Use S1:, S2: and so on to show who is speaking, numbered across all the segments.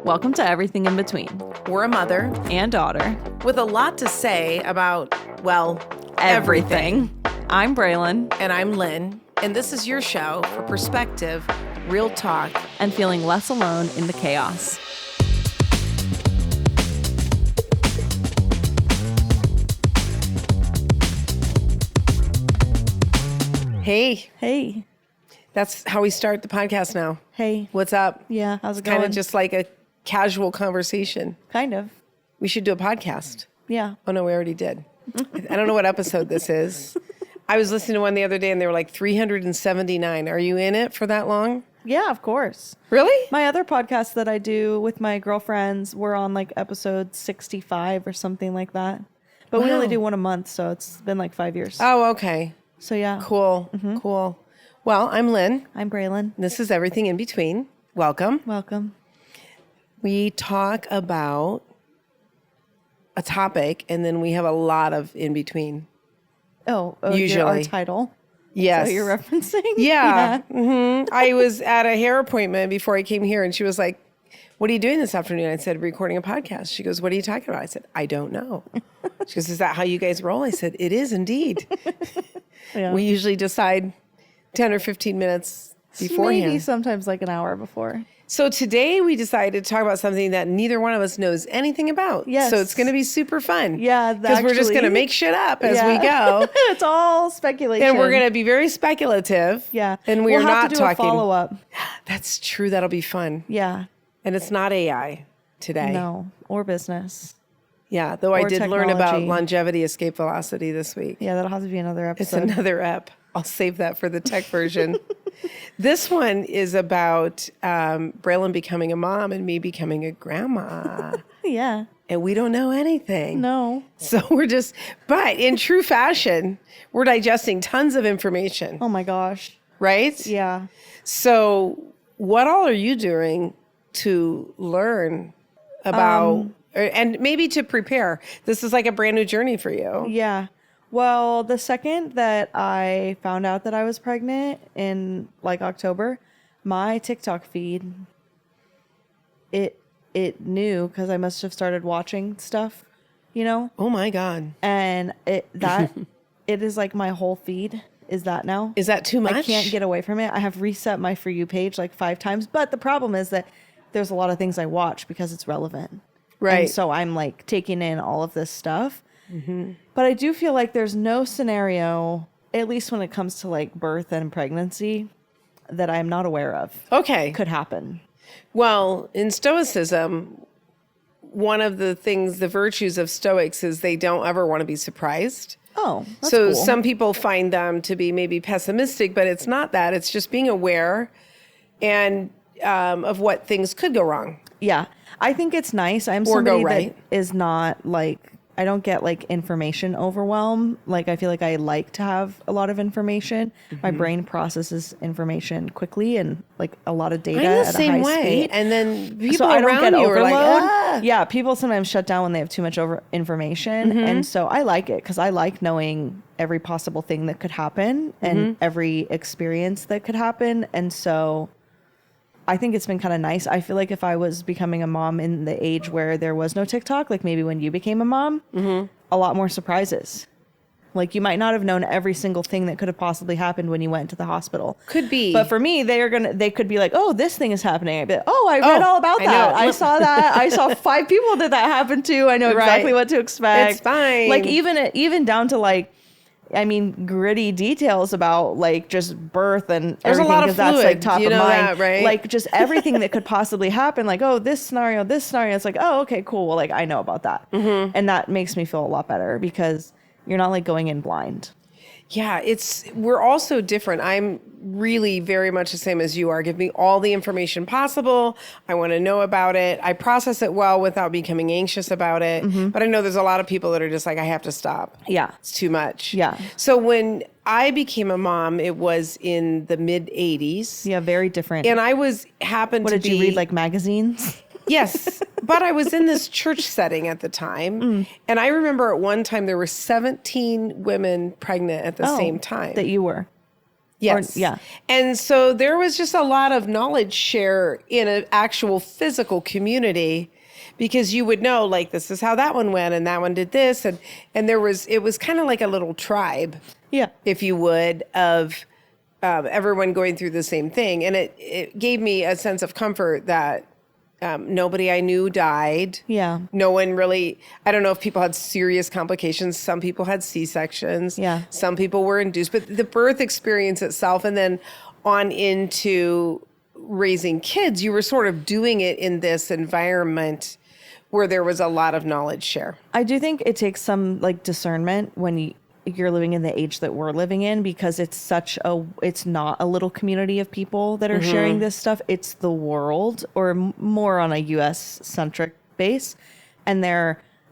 S1: Welcome to Everything in Between.
S2: We're a mother
S1: And daughter.
S2: with a lot to say about, well,
S1: Everything. I'm Braelyn.
S2: And I'm Lynne, and this is your show for perspective, real talk,
S1: And feeling less alone in the chaos.
S2: Hey,
S1: Hey.
S2: that's how we start the podcast now.
S1: Hey.
S2: What's up?
S1: Yeah, how's it
S2: Kind
S1: going?
S2: of just like a casual conversation.
S1: Kind of.
S2: We should do a podcast.
S1: Yeah.
S2: Oh, no, we already did. I don't know what episode this is. I was listening to one the other day, and they were like 379. Are you in it for that long?
S1: Yeah, of course.
S2: Really?
S1: My other podcast that I do with my girlfriends, we're on like episode 65 or something like that. But we only
S2: Wow.
S1: do one a month, so it's been like 5 years.
S2: Oh, okay.
S1: So yeah.
S2: Cool. Cool. Well, I'm Lynne.
S1: I'm Braelyn.
S2: This is Everything in Between. Welcome.
S1: Welcome.
S2: We talk about a topic, and then we have a lot of in between.
S1: Oh,
S2: Usually.
S1: our title.
S2: Yes.
S1: So you're referencing?
S2: Yeah. I was at a hair appointment before I came here, and she was like, "What are you doing this afternoon?" I said, "Recording a podcast." She goes, "What are you talking about?" I said, "I don't know." She goes, "Is that how you guys roll?" I said, "It is indeed."
S1: Yeah.
S2: We usually decide 10 or 15 minutes beforehand.
S1: Maybe sometimes like an hour before.
S2: So today we decided to talk about something that neither one of us knows anything about.
S1: Yes.
S2: So it's going to be super fun.
S1: Yeah,
S2: Because we're just going to
S1: actually-
S2: make shit up as we go.
S1: It's all speculation.
S2: And we're going to be very speculative.
S1: Yeah.
S2: And
S1: we'll
S2: are
S1: have
S2: not
S1: to do
S2: talking.
S1: a follow-up.
S2: That's true. That'll be fun.
S1: Yeah.
S2: And it's not AI today.
S1: No. Or business.
S2: Yeah. Though I
S1: Or
S2: did learn about
S1: technology.
S2: longevity escape velocity this week.
S1: Yeah, that'll have to be another
S2: It's
S1: episode.
S2: another ep. I'll save that for the tech version. This one is about Braelyn becoming a mom and me becoming a grandma.
S1: Yeah.
S2: And we don't know anything.
S1: No.
S2: So but in true fashion, we're digesting tons of information,
S1: Oh my gosh.
S2: right?
S1: Yeah.
S2: So what all are you doing to learn about, and maybe to prepare? This is like a brand new journey for you.
S1: Yeah. Well, the second that I found out that I was pregnant in like October, my TikTok feed, it knew because I must have started watching stuff, you know?
S2: Oh my God.
S1: And it is like my whole feed is that now.
S2: Is that too much?
S1: I can't get away from it. I have reset my For You page like 5 times. But the problem is that there's a lot of things I watch because it's relevant.
S2: Right.
S1: And so I'm like taking in all of this stuff. But I do feel like there's no scenario, at least when it comes to like birth and pregnancy, that I'm not aware of
S2: Okay.
S1: could happen.
S2: Well, in Stoicism, one of the virtues of Stoics is they don't ever want to be surprised.
S1: Oh, that's
S2: So
S1: cool.
S2: some people find them to be maybe pessimistic, but it's not that. It's just being aware and of what things could go wrong.
S1: Yeah. I think it's nice. I'm
S2: Or go
S1: somebody
S2: right.
S1: that is not like, I don't get like information overwhelm. Like I feel like I like to have a lot of information. My brain processes information quickly and like a lot of data
S2: I'm the
S1: at a
S2: same
S1: high
S2: way.
S1: speed.
S2: And then people
S1: So I don't
S2: around
S1: get
S2: you are like,
S1: overload. Yeah, people sometimes shut down when they have too much information. And so I like it because I like knowing every possible thing that could happen and every experience that could happen. And so I think it's been kind of nice. I feel like if I was becoming a mom in the age where there was no TikTok, like maybe when you became a mom, a lot more surprises. Like you might not have known every single thing that could have possibly happened when you went to the hospital.
S2: Could be.
S1: But for me, they could be like, oh, this thing is happening. I'd be like, oh, I read all about
S2: I
S1: that.
S2: know.
S1: I saw that. I saw 5 people that happened to. I know exactly
S2: Right.
S1: what to expect.
S2: It's fine.
S1: Like even down to like, I mean, gritty details about like just birth and
S2: There's a
S1: everything,
S2: lot of
S1: 'cause that's like
S2: fluid.
S1: top
S2: You
S1: of
S2: know
S1: mind.
S2: that, right?
S1: Like just everything that could possibly happen. Like, oh, this scenario. It's like, oh, okay, cool. Well, like I know about that, and that makes me feel a lot better because you're not like going in blind.
S2: Yeah, we're all so different. I'm really very much the same as you are. Give me all the information possible. I want to know about it. I process it well without becoming anxious about it. But I know there's a lot of people that are just like, I have to stop.
S1: Yeah.
S2: It's too much.
S1: Yeah.
S2: So when I became a mom, it was in the mid 80s.
S1: Yeah, very different.
S2: And I happened
S1: what
S2: to
S1: did
S2: be.
S1: you read, like magazines?
S2: Yes, but I was in this church setting at the time. And I remember at one time there were 17 women pregnant at the same time.
S1: That you were.
S2: Yes.
S1: Yeah.
S2: And so there was just a lot of knowledge share in an actual physical community, because you would know, like, this is how that one went and that one did this. And it was kind of like a little tribe,
S1: Yeah.
S2: if you would, of everyone going through the same thing. And it gave me a sense of comfort that nobody I knew died.
S1: Yeah.
S2: No one really, I don't know if people had serious complications. Some people had C-sections.
S1: Yeah.
S2: Some people were induced. But the birth experience itself, and then on into raising kids, you were sort of doing it in this environment where there was a lot of knowledge share.
S1: I do think it takes some like discernment when you're living in the age that we're living in, because it's not a little community of people that are sharing this stuff. It's the world, or more on a US centric base. And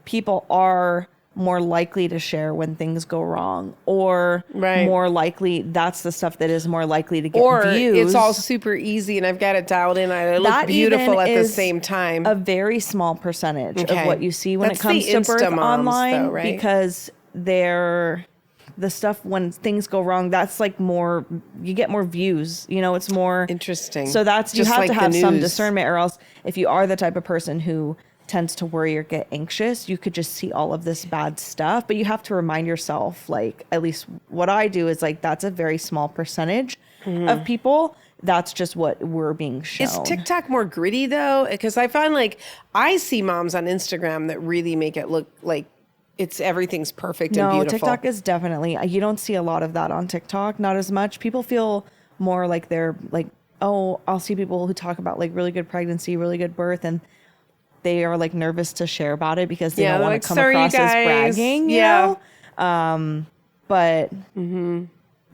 S1: people are more likely to share when things go wrong, or more likely, that's the stuff that is more likely to get views.
S2: It's all super easy and I've got it dialed in. I look beautiful at the same time.
S1: A very small percentage of what you see when it comes to birth online,
S2: though, right?
S1: Because the stuff when things go wrong, that's like more, you get more views, it's more
S2: interesting.
S1: So that's,
S2: just
S1: you have
S2: like
S1: to have
S2: the
S1: some
S2: news.
S1: discernment, or else if you are the type of person who tends to worry or get anxious, you could just see all of this bad stuff. But you have to remind yourself, like, at least what I do is like, that's a very small percentage of people. That's just what we're being shown.
S2: Is TikTok more gritty though? Because I find like I see moms on Instagram that really make it look like everything's perfect and beautiful.
S1: TikTok is definitely, you don't see a lot of that on TikTok, not as much. People feel more like they're like, oh, I'll see people who talk about like really good pregnancy, really good birth, and they are like nervous to share about it because they don't want to come across as bragging, you know? But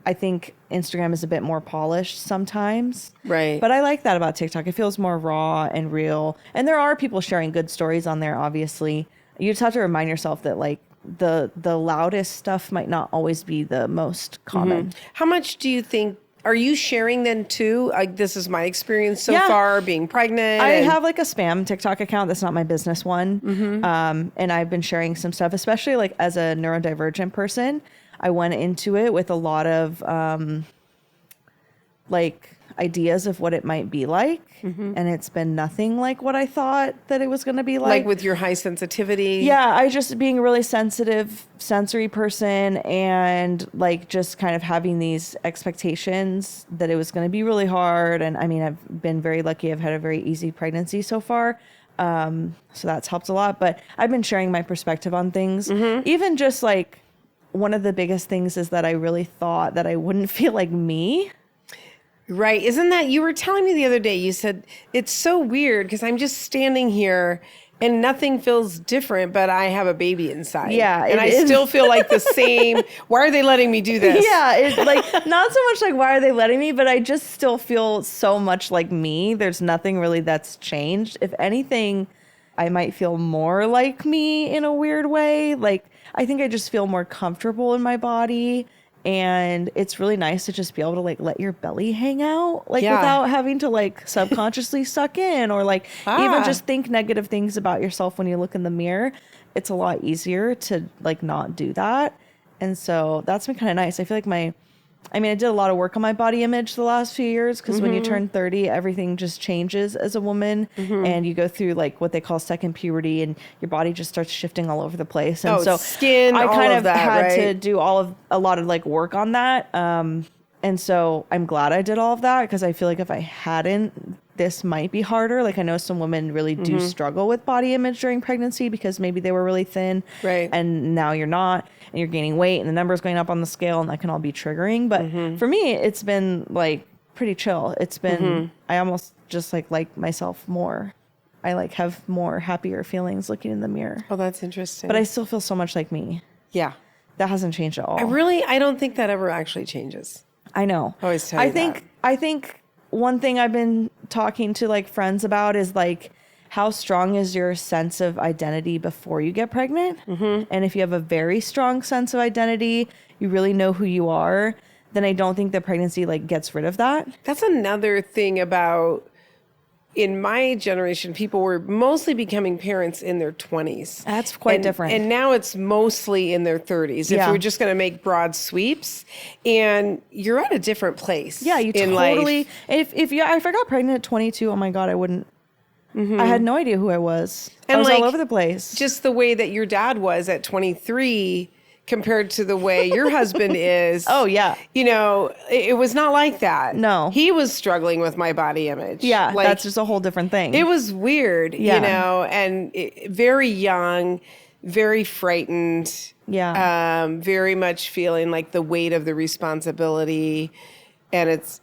S1: I think Instagram is a bit more polished sometimes.
S2: Right.
S1: But I like that about TikTok. It feels more raw and real. And there are people sharing good stories on there, obviously. You just have to remind yourself that like the loudest stuff might not always be the most common.
S2: How much do you think, are you sharing then too? Like, this is my experience so far being pregnant.
S1: I have like a spam TikTok account. That's not my business one. And I've been sharing some stuff, especially like as a neurodivergent person. I went into it with a lot of like ideas of what it might be like. And it's been nothing like what I thought that it was going to be like.
S2: Like with your high sensitivity?
S1: Yeah, I just being a really sensitive sensory person, and like just kind of having these expectations that it was going to be really hard. And I mean, I've been very lucky. I've had a very easy pregnancy so far. So that's helped a lot. But I've been sharing my perspective on things. Even just like one of the biggest things is that I really thought that I wouldn't feel like me.
S2: Right. Isn't that, you were telling me the other day, you said, it's so weird because I'm just standing here and nothing feels different, but I have a baby inside.
S1: Yeah.
S2: And I still feel like the same. Why are they letting me do this?
S1: Yeah. It's like, not so much like, why are they letting me? But I just still feel so much like me. There's nothing really that's changed. If anything, I might feel more like me in a weird way. Like, I think I just feel more comfortable in my body. And it's really nice to just be able to like let your belly hang out, like without having to like subconsciously suck in, or like even just think negative things about yourself when you look in the mirror. It's a lot easier to like not do that. And so that's been kind of nice. I feel like I did a lot of work on my body image the last few years, because when you turn 30, everything just changes as a woman, and you go through like what they call second puberty, and your body just starts shifting all over the place. And so
S2: skin,
S1: I kind of
S2: that,
S1: had
S2: right?
S1: to do a lot of like work on that. And so I'm glad I did all of that, because I feel like if I hadn't, this might be harder. Like I know some women really do struggle with body image during pregnancy because maybe they were really thin,
S2: right?
S1: And now you're not, and you're gaining weight, and the numbers going up on the scale, and that can all be triggering. But for me, it's been like pretty chill. It's been, I almost just like myself more. I like have more happier feelings looking in the mirror.
S2: Oh, that's interesting.
S1: But I still feel so much like me.
S2: Yeah.
S1: That hasn't changed at all.
S2: I don't think that ever actually changes.
S1: I know.
S2: I always tell you that.
S1: I think one thing I've been talking to like friends about is like, how strong is your sense of identity before you get pregnant? And if you have a very strong sense of identity, you really know who you are, then I don't think that pregnancy like gets rid of that.
S2: That's another thing about in my generation, people were mostly becoming parents in their 20s.
S1: That's quite different.
S2: And now it's mostly in their 30s. If
S1: Yeah.
S2: we're just going to make broad sweeps, and you're at a different place.
S1: Yeah, you
S2: in
S1: totally.
S2: life.
S1: If I got pregnant at 22, oh my God, I wouldn't. I had no idea who I was. I
S2: And
S1: was
S2: like,
S1: all over the place.
S2: Just the way that your dad was at 23 compared to the way your husband is.
S1: Oh, yeah.
S2: You know, it was not like that.
S1: No.
S2: He was struggling with my body image.
S1: Yeah,
S2: Like,
S1: that's just a whole different thing.
S2: it was weird,
S1: Yeah.
S2: you know, and very young, very frightened.
S1: Yeah.
S2: Very much feeling like the weight of the responsibility. And it's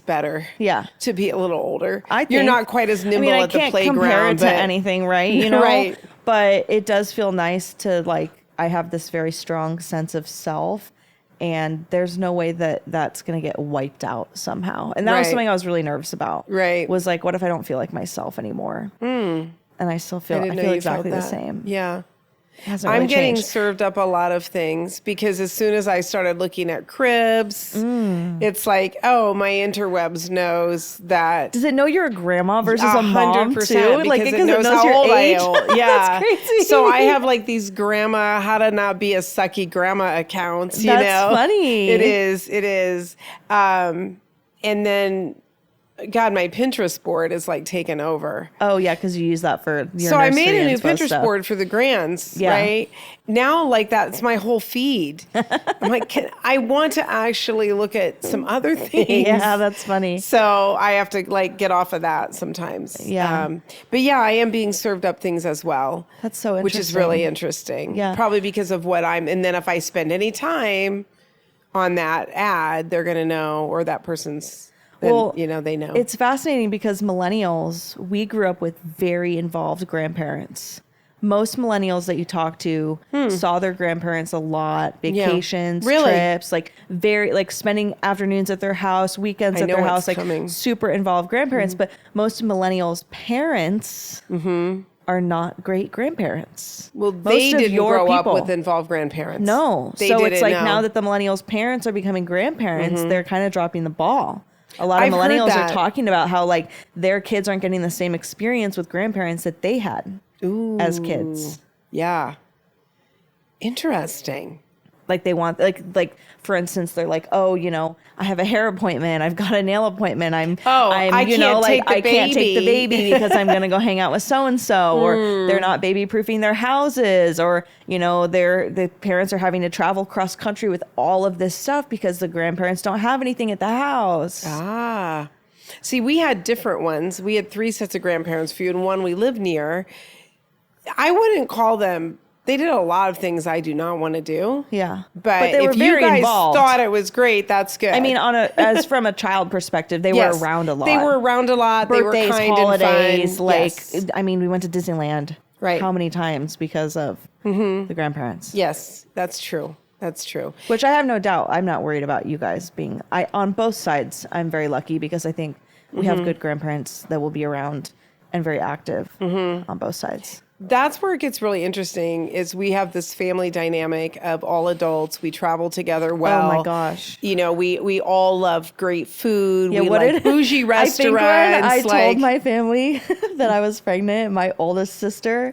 S2: better.
S1: Yeah.
S2: To be a little older.
S1: I think,
S2: you're not quite as nimble
S1: I
S2: at the
S1: can't
S2: playground.
S1: compare it to
S2: but
S1: anything, right? You know,
S2: Right.
S1: But it does feel nice to like. I have this very strong sense of self, and there's no way that that's gonna get wiped out somehow. And that was
S2: Right.
S1: something I was really nervous about.
S2: Right.
S1: Was like, what if I don't feel like myself anymore? And I still feel. I
S2: didn't know
S1: feel
S2: you
S1: exactly
S2: felt
S1: the
S2: that.
S1: same.
S2: Yeah.
S1: It hasn't
S2: I'm
S1: really
S2: getting
S1: changed.
S2: served up a lot of things because as soon as I started looking at cribs, it's like, oh, my interwebs knows that.
S1: Does it know you're a grandma versus a mom
S2: 100%,
S1: too? Like
S2: because it knows how
S1: your
S2: old
S1: age?
S2: I am. Yeah.
S1: That's crazy.
S2: So I have like these grandma, how to not be a sucky grandma accounts, you
S1: That's
S2: know?
S1: funny.
S2: It is. And then, God, my Pinterest board is like taken over.
S1: Oh yeah, because you use that for your
S2: So I
S1: nursery
S2: made a new
S1: inspo
S2: Pinterest
S1: stuff.
S2: board for the grands,
S1: Yeah.
S2: right? Now, like that's my whole feed. I'm like, I want to actually look at some other things.
S1: Yeah, that's funny.
S2: So I have to like get off of that sometimes.
S1: Yeah.
S2: But yeah, I am being served up things as well.
S1: That's so interesting.
S2: Which is really interesting.
S1: Yeah.
S2: Probably because of what and then if I spend any time on that ad, they're going to know, or that person's, then,
S1: Well,
S2: you know, they know.
S1: It's fascinating because millennials, we grew up with very involved grandparents. Most millennials that you talk to saw their grandparents a lot, vacations,
S2: Really?
S1: trips, like very like spending afternoons at their house, weekends
S2: I
S1: at
S2: know
S1: their
S2: what's
S1: house, like
S2: coming.
S1: super involved grandparents. But most millennials' parents are not great grandparents.
S2: Well,
S1: Most
S2: they
S1: of
S2: didn't
S1: your
S2: grow
S1: people-
S2: up with involved grandparents.
S1: No.
S2: They
S1: So
S2: didn't
S1: it's like
S2: know.
S1: now that the millennials' parents are becoming grandparents, they're kind of dropping the ball. A lot of
S2: I've heard
S1: millennials are
S2: that.
S1: talking about how like their kids aren't getting the same experience with grandparents that they had as kids.
S2: Yeah. Interesting.
S1: Like they want like for instance, they're like, oh, you know, I have a hair appointment, I've got a nail appointment, I
S2: can't take the
S1: I can't take the
S2: baby.
S1: baby because I'm gonna go hang out with so and so, or they're not baby proofing their houses, or you know, the parents are having to travel cross country with all of this stuff because the grandparents don't have anything at the house.
S2: Ah. See, we had different ones. We had 3 sets of grandparents for you, and one we lived near. I wouldn't call them. They did a lot of things I do not want to do.
S1: Yeah,
S2: But
S1: they were
S2: if
S1: very
S2: you guys
S1: involved.
S2: thought it was great, that's good.
S1: I mean, as from a child perspective, they
S2: Yes.
S1: were around a lot.
S2: They were around a lot.
S1: Birthdays,
S2: they were kind
S1: holidays,
S2: and fun.
S1: like
S2: Yes.
S1: I mean, we went to Disneyland.
S2: Right.
S1: How many times because of the grandparents?
S2: Yes, that's true. That's true.
S1: Which I have no doubt. I'm not worried about you guys being. On both sides, I'm very lucky because I think we have good grandparents that will be around and very active on both sides.
S2: That's where it gets really interesting is we have this family dynamic of all adults. We travel together well.
S1: Oh my gosh.
S2: You know, we all love great food.
S1: Yeah,
S2: we
S1: what
S2: like
S1: did
S2: bougie restaurants.
S1: I think when I
S2: like,
S1: told my family that I was pregnant, my oldest sister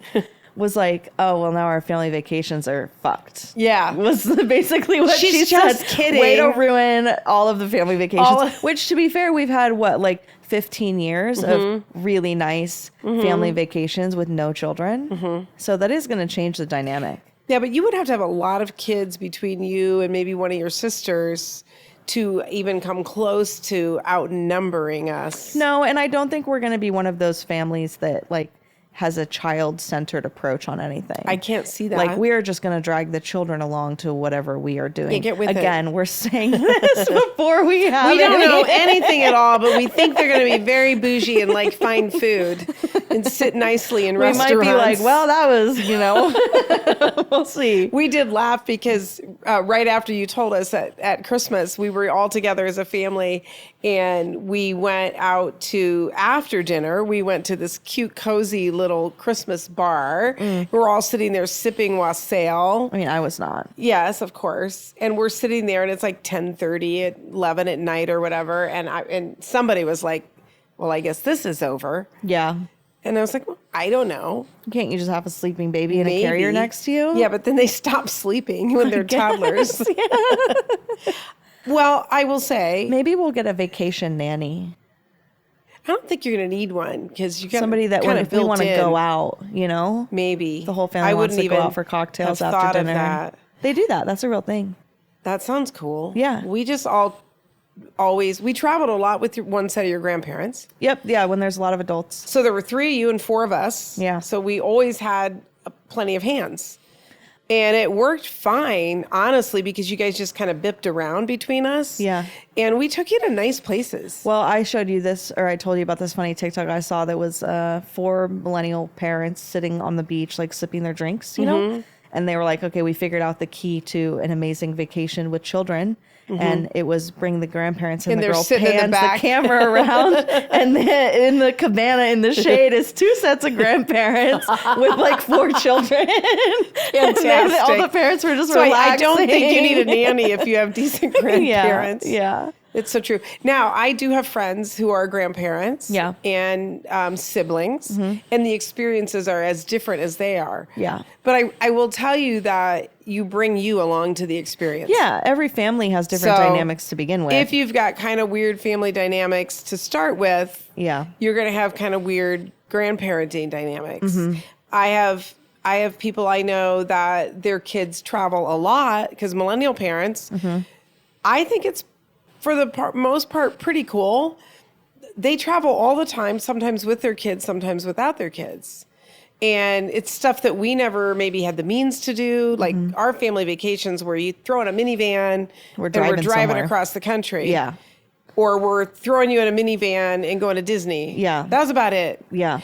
S1: was like, "Oh, well, now our family vacations are fucked."
S2: Yeah.
S1: Was basically what
S2: She's
S1: she
S2: just
S1: said.
S2: kidding.
S1: Way to ruin all of the family vacations.
S2: All-
S1: Which, to be fair, we've had like 15 years of really nice family vacations with no children. So that is going to change the dynamic.
S2: Yeah, but you would have to have a lot of kids between you and maybe one of your sisters to even come close to outnumbering us.
S1: No, and I don't think we're going to be one of those families that like has a child-centered approach on anything.
S2: I can't see that.
S1: Like we're just going to drag the children along to whatever we are doing.
S2: Yeah, get with it.
S1: Again, we're saying this before we have
S2: We don't know
S1: any-
S2: anything at all, but we think they're going to be very bougie and like fine food and sit nicely in
S1: We
S2: restaurants.
S1: might be like, well, that was, you know, we'll see.
S2: We did laugh because right after you told us that at Christmas, we were all together as a family and we went out to, after dinner, we went to this cute, cozy little Christmas bar. We're all sitting there sipping wassail.
S1: I mean, I was not.
S2: Yes, of course. And we're sitting there and it's like 10:30 at 11 at night or whatever. And somebody was like, well, I guess this is over.
S1: Yeah.
S2: And I was like, well, I don't know.
S1: Can't you just have a sleeping baby in a carrier next to you?
S2: Yeah, but then they stop sleeping when they're toddlers.
S1: Yeah.
S2: Well, I will say,
S1: Maybe we'll get a vacation nanny.
S2: I don't think you're going to need one because you got
S1: Somebody that when if we want to go out,
S2: maybe
S1: the whole family wants to go out for cocktails after dinner.
S2: That.
S1: They do that. That's a real thing.
S2: That sounds cool.
S1: Yeah.
S2: We just we traveled a lot with one set of your grandparents.
S1: Yep. Yeah. When there's a lot of adults.
S2: So there were 3 of you and 4 of us.
S1: Yeah.
S2: So we always had plenty of hands. And it worked fine, honestly, because you guys just kind of bipped around between us.
S1: Yeah.
S2: And we took you to nice places.
S1: Well, I showed you this, or I told you about this funny TikTok I saw that was 4 millennial parents sitting on the beach, like sipping their drinks, you know? And they were like, okay, we figured out the key to an amazing vacation with children. And it was bring the grandparents and the girl pans the camera around. And then in the cabana in the shade is 2 sets of grandparents with like 4 children.
S2: Fantastic.
S1: All the parents were just
S2: so
S1: relaxing.
S2: I don't think you need a nanny if you have decent grandparents.
S1: Yeah.
S2: It's so true. Now, I do have friends who are grandparents and siblings, and the experiences are as different as they are.
S1: Yeah.
S2: But I will tell you that you bring you along to the experience.
S1: Yeah, every family has different dynamics to begin with.
S2: If you've got kind of weird family dynamics to start with, you're going to have kind of weird grandparenting dynamics. I have people I know that their kids travel a lot because millennial parents, I think it's for the most part pretty cool. They travel all the time, sometimes with their kids, sometimes without their kids. And it's stuff that we never maybe had the means to do. Like our family vacations where you throw in a minivan
S1: we're
S2: driving across the country.
S1: Yeah.
S2: Or we're throwing you in a minivan and going to Disney.
S1: Yeah.
S2: That was about it.
S1: Yeah.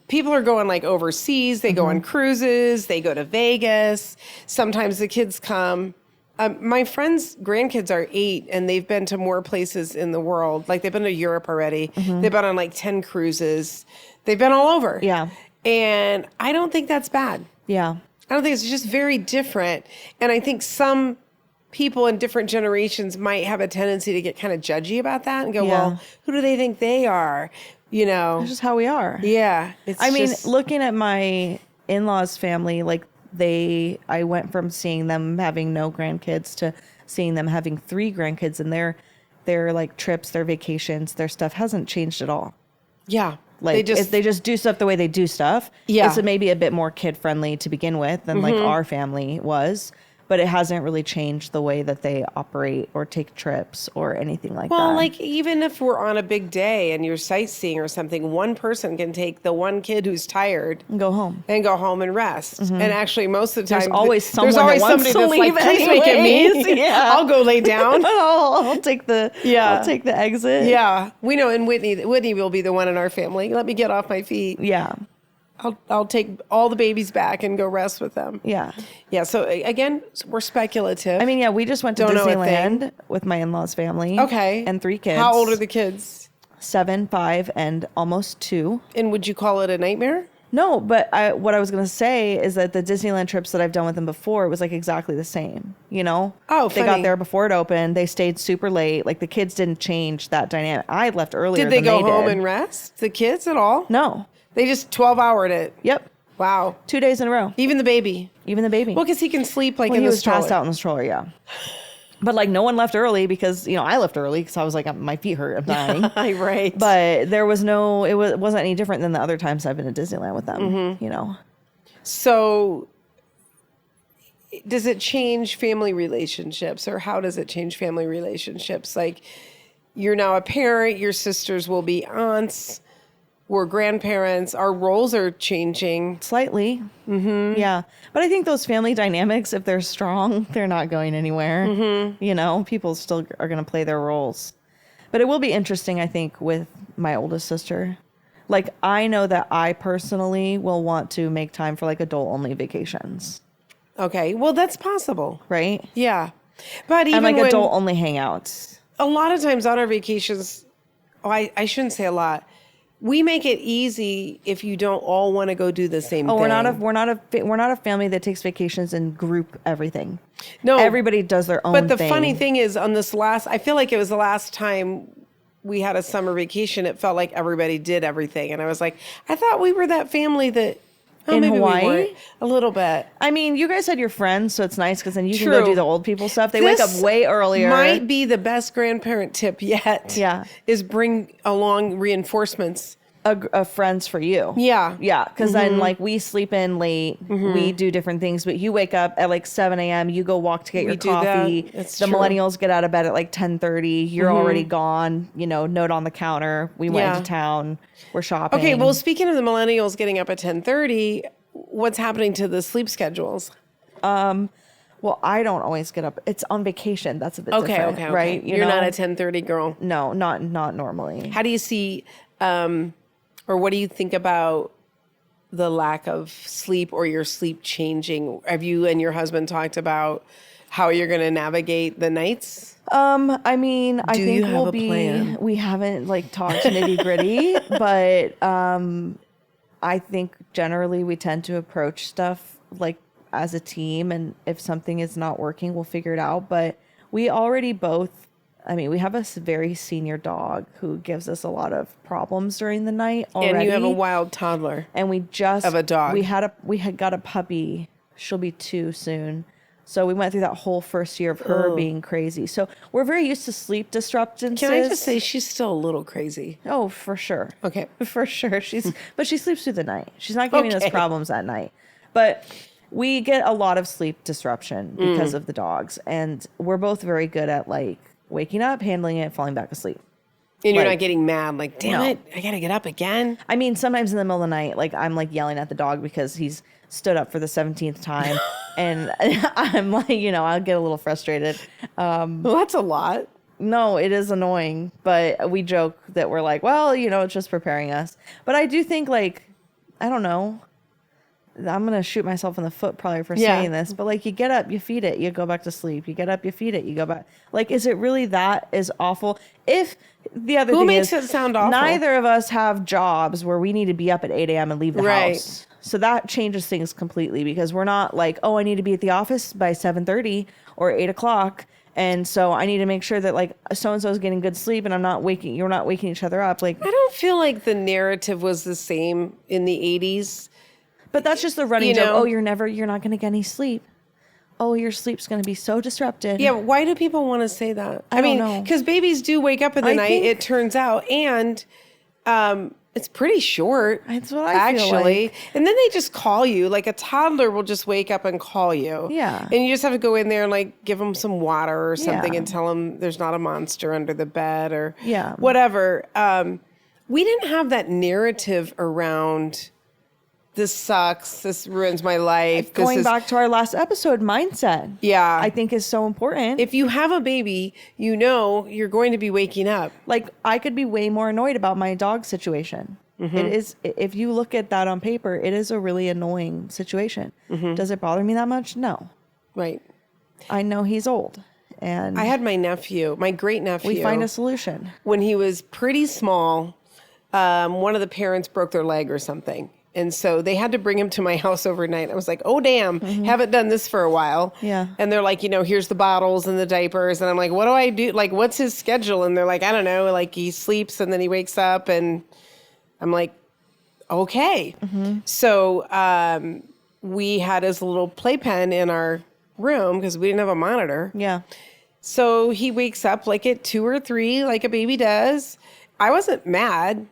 S2: People are going like overseas. They go on cruises. They go to Vegas. Sometimes the kids come. My friends' grandkids are 8 and they've been to more places in the world. Like they've been to Europe already. They've been on like 10 cruises. They've been all over.
S1: Yeah.
S2: And I don't think that's bad.
S1: Yeah.
S2: I don't think it's just very different. And I think some people in different generations might have a tendency to get kind of judgy about that and go, well, who do they think they are?
S1: That's just how we are.
S2: Yeah.
S1: I mean, looking at my in-laws' family, like I went from seeing them having no grandkids to seeing them having 3 grandkids, and their like trips, their vacations, their stuff hasn't changed at all.
S2: Yeah.
S1: Like they just do stuff the way they do stuff.
S2: Yeah.
S1: It's maybe a bit more kid friendly to begin with than like our family was, but it hasn't really changed the way that they operate or take trips or anything like that.
S2: Well, like even if we're on a big day and you're sightseeing or something, one person can take the one kid who's tired
S1: and go home
S2: and rest. And actually, most of the time,
S1: there's always somebody
S2: that's like, please make it me.
S1: Yeah.
S2: I'll go lay down.
S1: I'll take the exit.
S2: Yeah, we know. And Whitney will be the one in our family. Let me get off my feet.
S1: Yeah.
S2: I'll take all the babies back and go rest with them.
S1: Yeah.
S2: Yeah. So again, we're speculative.
S1: I mean, yeah, we just went to Disneyland with my in-laws family.
S2: Okay.
S1: And 3 kids.
S2: How old are the kids?
S1: 7, 5, and almost 2.
S2: And would you call it a nightmare?
S1: No, but what I was going to say is that the Disneyland trips that I've done with them before, it was like exactly the same,
S2: Oh,
S1: They got there before it opened. They stayed super late. Like the kids didn't change that dynamic. I left earlier
S2: Did they go home
S1: did.
S2: and rest? The kids at all?
S1: No.
S2: They just 12-houred it.
S1: Yep.
S2: Wow.
S1: 2 days in a row.
S2: Even the baby.
S1: Well,
S2: because he can sleep like
S1: he
S2: in the
S1: was
S2: stroller.
S1: passed out in the stroller, yeah. But like no one left early because, I left early because I was like, my feet hurt. I'm dying.
S2: Right.
S1: But there was it wasn't any different than the other times I've been to Disneyland with them,
S2: So does it change family relationships, or how does it change family relationships? Like you're now a parent, your sisters will be aunts. We're grandparents. Our roles are changing.
S1: Slightly. Yeah. But I think those family dynamics, if they're strong, they're not going anywhere. People still are going to play their roles. But it will be interesting, I think, with my oldest sister. Like, I know that I personally will want to make time for like adult-only vacations.
S2: Okay. Well, that's possible.
S1: Right?
S2: Yeah. But even
S1: and like adult-only hangouts.
S2: A lot of times on our vacations, I shouldn't say a lot. We make it easy if you don't all want to go do the same thing.
S1: We're not a family that takes vacations and group everything.
S2: No,
S1: everybody does their own thing.
S2: But the funny thing is, on this I feel like it was the last time we had a summer vacation, it felt like everybody did everything. And I was like, I thought we were that family that...
S1: In
S2: maybe
S1: Hawaii?
S2: We weren't. A little bit.
S1: I mean, you guys had your friends, so it's nice because then you can go do the old people stuff. They wake up way earlier.
S2: Might be the best grandparent tip yet.
S1: Yeah.
S2: Is bring along reinforcements.
S1: Friends for you.
S2: Yeah.
S1: Yeah. Because then, like, we sleep in late. We do different things. But you wake up at, like, 7 a.m. You go walk to get your coffee. The millennials get out of bed at, like, 10:30. You're already gone. You know, note on the counter. We went to town. We're shopping.
S2: Okay. Well, speaking of the millennials getting up at 10:30, what's happening to the sleep schedules?
S1: Well, I don't always get up. It's on vacation. That's a bit different.
S2: Okay.
S1: Right?
S2: You're not a 10:30 girl.
S1: No, not normally.
S2: How do you see... or what do you think about the lack of sleep or your sleep changing? Have you and your husband talked about how you're going to navigate the nights?
S1: I mean, I think we'll be,
S2: plan?
S1: We haven't like talked nitty gritty, but, I think generally we tend to approach stuff like as a team. And if something is not working, we'll figure it out. But we already both, I mean, we have a very senior dog who gives us a lot of problems during the night already.
S2: And you have a wild toddler.
S1: And we just
S2: of a dog.
S1: We had got a puppy. She'll be 2 soon. So we went through that whole first year of her being crazy. So we're very used to sleep disruptions.
S2: Can I just say she's still a little crazy?
S1: Oh, for sure.
S2: Okay.
S1: For sure. But she sleeps through the night. She's not giving us problems at night. But we get a lot of sleep disruption because of the dogs. And we're both very good at like waking up, handling it, falling back asleep.
S2: And you're not getting mad, like, damn it, I gotta get up again.
S1: I mean, sometimes in the middle of the night, like I'm like yelling at the dog because he's stood up for the 17th time. And I'm like, you know, I'll get a little frustrated.
S2: Well, that's a lot.
S1: No, it is annoying. But we joke that we're like, well, you know, it's just preparing us. But I do think like, I don't know. I'm going to shoot myself in the foot probably for saying this, but like you get up, you feed it, you go back to sleep. You get up, you feed it, you go back. Like, is it really that is awful? If the other
S2: Who
S1: thing
S2: makes
S1: is,
S2: it sound awful?
S1: neither of us have jobs where we need to be up at 8 a.m. and leave the house. So that changes things completely because we're not like, oh, I need to be at the office by 7:30 or 8 o'clock. And so I need to make sure that like so-and-so is getting good sleep and you're not waking each other up. Like,
S2: I don't feel like the narrative was the same in the 80s.
S1: But that's just the running joke. Oh, you're not going to get any sleep. Oh, your sleep's going to be so disrupted.
S2: Yeah. Why do people want to say that?
S1: I don't know.
S2: Because babies do wake up in the night, it turns out. And it's pretty short.
S1: That's what I feel
S2: actually.
S1: like.
S2: And then they just call you. Like a toddler will just wake up and call you.
S1: Yeah.
S2: And you just have to go in there and like give them some water or something and tell them there's not a monster under the bed or whatever. We didn't have that narrative around... This sucks. This ruins my life.
S1: Going back to our last episode, mindset. Yeah. I think is so important.
S2: If you have a baby, you know you're going to be waking up.
S1: Like I could be way more annoyed about my dog situation. Mm-hmm. It is, if you look at that on paper, it is a really annoying situation. Mm-hmm. Does it bother me that much? No.
S2: Right.
S1: I know he's old. And
S2: I had my great nephew.
S1: We find a solution.
S2: When he was pretty small, one of the parents broke their leg or something. And so they had to bring him to my house overnight. I was like, oh, damn, haven't done this for a while.
S1: Yeah.
S2: And they're like, you know, here's the bottles and the diapers. And I'm like, what do I do? Like, what's his schedule? And they're like, I don't know. Like, he sleeps and then he wakes up. And I'm like, okay. Mm-hmm. So we had his little playpen in our room because we didn't have a monitor.
S1: Yeah.
S2: So he wakes up like at 2 or 3, like a baby does. I wasn't mad.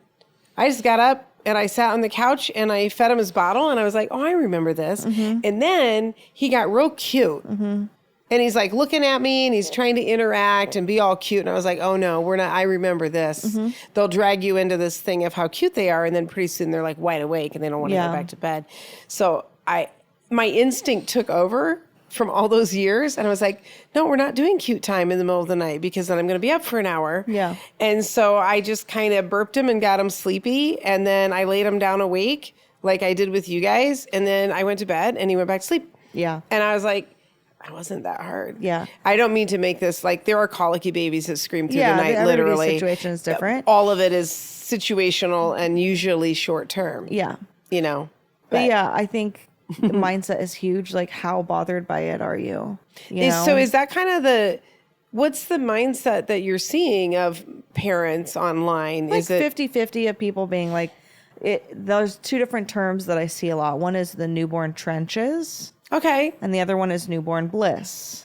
S2: I just got up. And I sat on the couch and I fed him his bottle and I was like, oh, I remember this. Mm-hmm. And then he got real cute. Mm-hmm. And he's like looking at me and he's trying to interact and be all cute. And I was like, oh, no, we're not. I remember this. Mm-hmm. They'll drag you into this thing of how cute they are. And then pretty soon they're like wide awake and they don't want to go back to bed. So my instinct took over from all those years. And I was like, no, we're not doing cute time in the middle of the night because then I'm going to be up for an hour.
S1: Yeah.
S2: And so I just kind of burped him and got him sleepy. And then I laid him down awake like I did with you guys. And then I went to bed and he went back to sleep.
S1: Yeah.
S2: And I was like, I wasn't that hard.
S1: Yeah.
S2: I don't mean to make this like there are colicky babies that scream through the night, literally.
S1: Everybody's situation is different.
S2: All of it is situational and usually short term.
S1: Yeah.
S2: You know.
S1: But yeah, I think the mindset is huge. Like, how bothered by it are you? You know?
S2: So is that kind of What's the mindset that you're seeing of parents online?
S1: Like
S2: Is it
S1: 50-50 of people being like, there's two different terms that I see a lot. One is the newborn trenches,
S2: okay?
S1: and the other one is newborn bliss.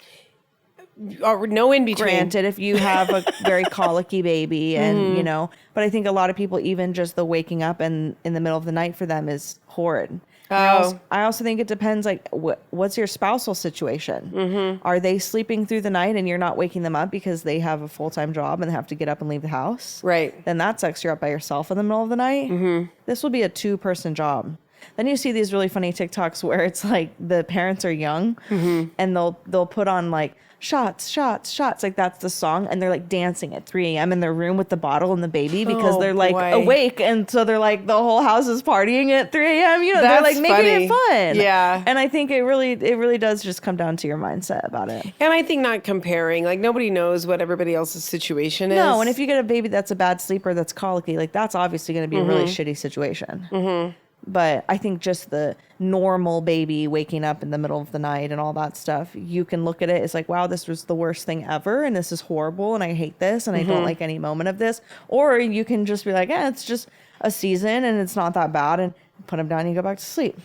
S2: Or no in between.
S1: Granted, if you have a very colicky baby and, you know, but I think a lot of people, even just the waking up and in the middle of the night for them is horrid. I also think it depends, like, what's your spousal situation? Are they sleeping through the night and you're not waking them up because they have a full-time job and they have to get up and leave the house?
S2: Right.
S1: Then that sucks. You're up by yourself in the middle of the night. This will be a 2-person job. Then you see these really funny TikToks where it's like the parents are young and they'll put on like shots, shots, shots. Like that's the song. And they're like dancing at 3 a.m. in their room with the bottle and the baby because they're like awake. And so they're like, the whole house is partying at 3 a.m. You know, they're like making it fun.
S2: Yeah.
S1: And I think it really does just come down to your mindset about it.
S2: And I think not comparing, like nobody knows what everybody else's situation is.
S1: No. And if you get a baby that's a bad sleeper, that's colicky, like that's obviously going to be a really shitty situation. But I think just the normal baby waking up in the middle of the night and all that stuff, you can look at it as like, wow, this was the worst thing ever. And this is horrible. And I hate this. And I don't like any moment of this. Or you can just be like, it's just a season and it's not that bad. And put them down and you go back to sleep.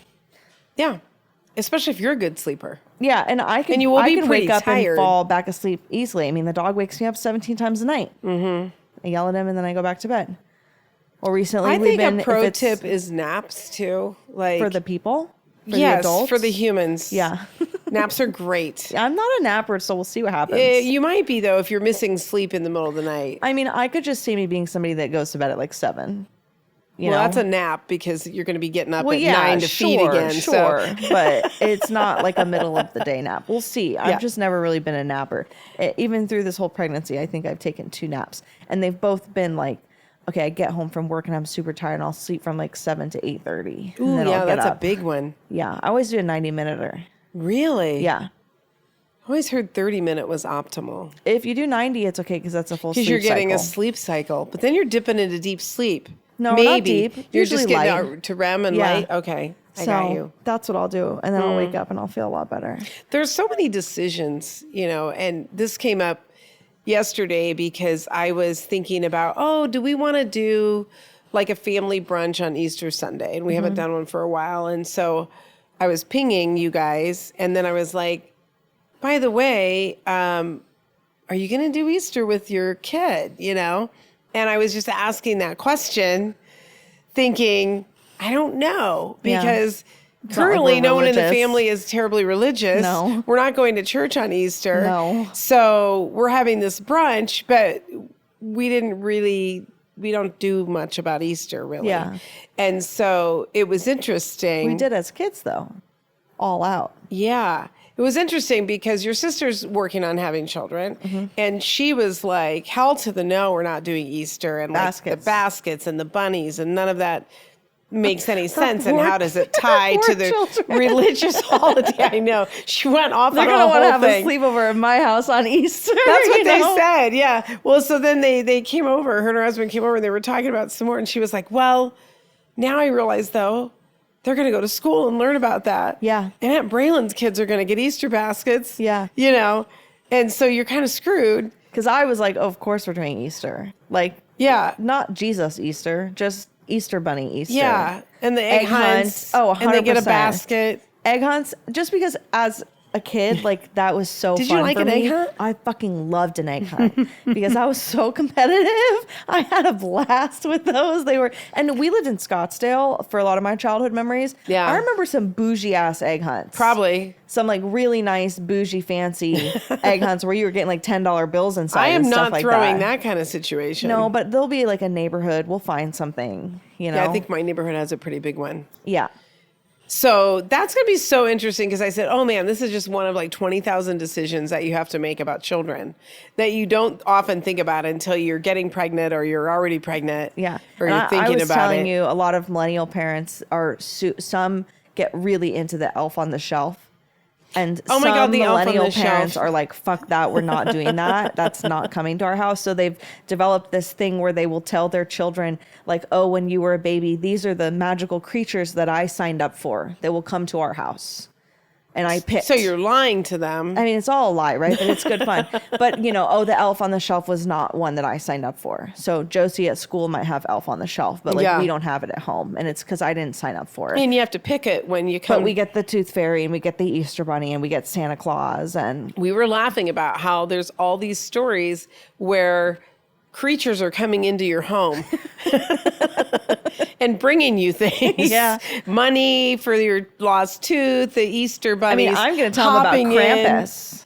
S2: Yeah. Especially if you're a good sleeper.
S1: Yeah. And I can wake up and fall back asleep easily. I mean, the dog wakes me up 17 times a night. I yell at him and then I go back to bed. Or recently,
S2: I think a pro tip is naps too, like
S1: for the people, for
S2: yes,
S1: the adults,
S2: for the humans.
S1: Yeah,
S2: naps are great.
S1: I'm not a napper, so we'll see what happens.
S2: You might be though if you're missing sleep in the middle of the night.
S1: I mean, I could just see me being somebody that goes to bed at like 7. You know?
S2: That's a nap because you're going to be getting up at 9 to feed again.
S1: Sure, but it's not like a middle of the day nap. We'll see. I've just never really been a napper. Even through this whole pregnancy, I think I've taken 2 naps, and they've both been like, okay, I get home from work and I'm super tired and I'll sleep from like 7 to 8:30.
S2: Ooh, yeah, that's a big one.
S1: Yeah, I always do a 90-minuter.
S2: Really?
S1: Yeah.
S2: I always heard 30-minute was optimal.
S1: If you do 90, it's okay because that's a full sleep cycle.
S2: Because you're getting a sleep cycle, but then you're dipping into deep sleep.
S1: No,
S2: maybe.
S1: Not deep.
S2: You're
S1: Usually
S2: just getting
S1: light.
S2: out to REM and light? Okay, I got you.
S1: That's what I'll do. And then I'll wake up and I'll feel a lot better.
S2: There's so many decisions, you know, and this came up yesterday because I was thinking about, do we want to do like a family brunch on Easter Sunday? And we haven't done one for a while. And so I was pinging you guys. And then I was like, by the way, are you going to do Easter with your kid? You know? And I was just asking that question thinking, I don't know, because currently no one in the family is terribly religious.
S1: No.
S2: We're not going to church on Easter.
S1: No.
S2: So we're having this brunch, but we don't do much about Easter really.
S1: Yeah.
S2: And so it was interesting.
S1: We did as kids though. All out.
S2: Yeah. It was interesting because your sister's working on having children and she was like, hell to the no, we're not doing Easter and like the baskets and the bunnies and none of that makes any sense. And how does it tie to the religious holiday? I know. She went off on a whole thing. They're going to want to have
S1: a sleepover at my house on Easter.
S2: That's what they said. Yeah. Well, so then they came over, her and her husband came over and they were talking about some more and she was like, well, now I realize though, they're going to go to school and learn about that.
S1: Yeah.
S2: And Aunt Braelyn's kids are going to get Easter baskets.
S1: Yeah.
S2: You know, and so you're kind of screwed.
S1: Because I was like, of course we're doing Easter. Like,
S2: yeah.
S1: Not Jesus Easter, just Easter Bunny Easter.
S2: Yeah. And the egg hunts. Oh, 100%. And they get a basket.
S1: Egg hunts, just because as a kid, like that was so fun.
S2: Did you like an egg hunt?
S1: I fucking loved an egg hunt because I was so competitive. I had a blast with those. And we lived in Scottsdale for a lot of my childhood memories.
S2: Yeah.
S1: I remember some bougie ass egg hunts.
S2: Probably.
S1: Some like really nice bougie fancy egg hunts where you were getting like $10 bills inside.
S2: I am
S1: and stuff
S2: not
S1: like
S2: throwing that kind of situation.
S1: No, but there'll be like a neighborhood. We'll find something, you know?
S2: Yeah, I think my neighborhood has a pretty big one.
S1: Yeah.
S2: So that's going to be so interesting because I said, oh man, this is just one of like 20,000 decisions that you have to make about children that you don't often think about until you're getting pregnant or you're already pregnant.
S1: Yeah.
S2: Or you're thinking about it. I was
S1: telling you, a lot of millennial parents some get really into the Elf on the Shelf. And
S2: oh my God, the
S1: millennial parents are like, fuck that, we're not doing that. That's not coming to our house. So they've developed this thing where they will tell their children, like, oh, when you were a baby, these are the magical creatures that I signed up for. They will come to our house. and I picked.
S2: So you're lying to them.
S1: I mean, it's all a lie, right? But it's good fun. But, the elf on the shelf was not one that I signed up for. So Josie at school might have elf on the shelf, but we don't have it at home. And it's because I didn't sign up for it.
S2: And you have to pick it when you come.
S1: But we get the Tooth Fairy and we get the Easter Bunny and we get Santa Claus. And
S2: we were laughing about how there's all these stories where creatures are coming into your home and bringing you things.
S1: Yeah.
S2: Money for your lost tooth, the Easter bunnies.
S1: I mean, I'm going to tell them about Krampus.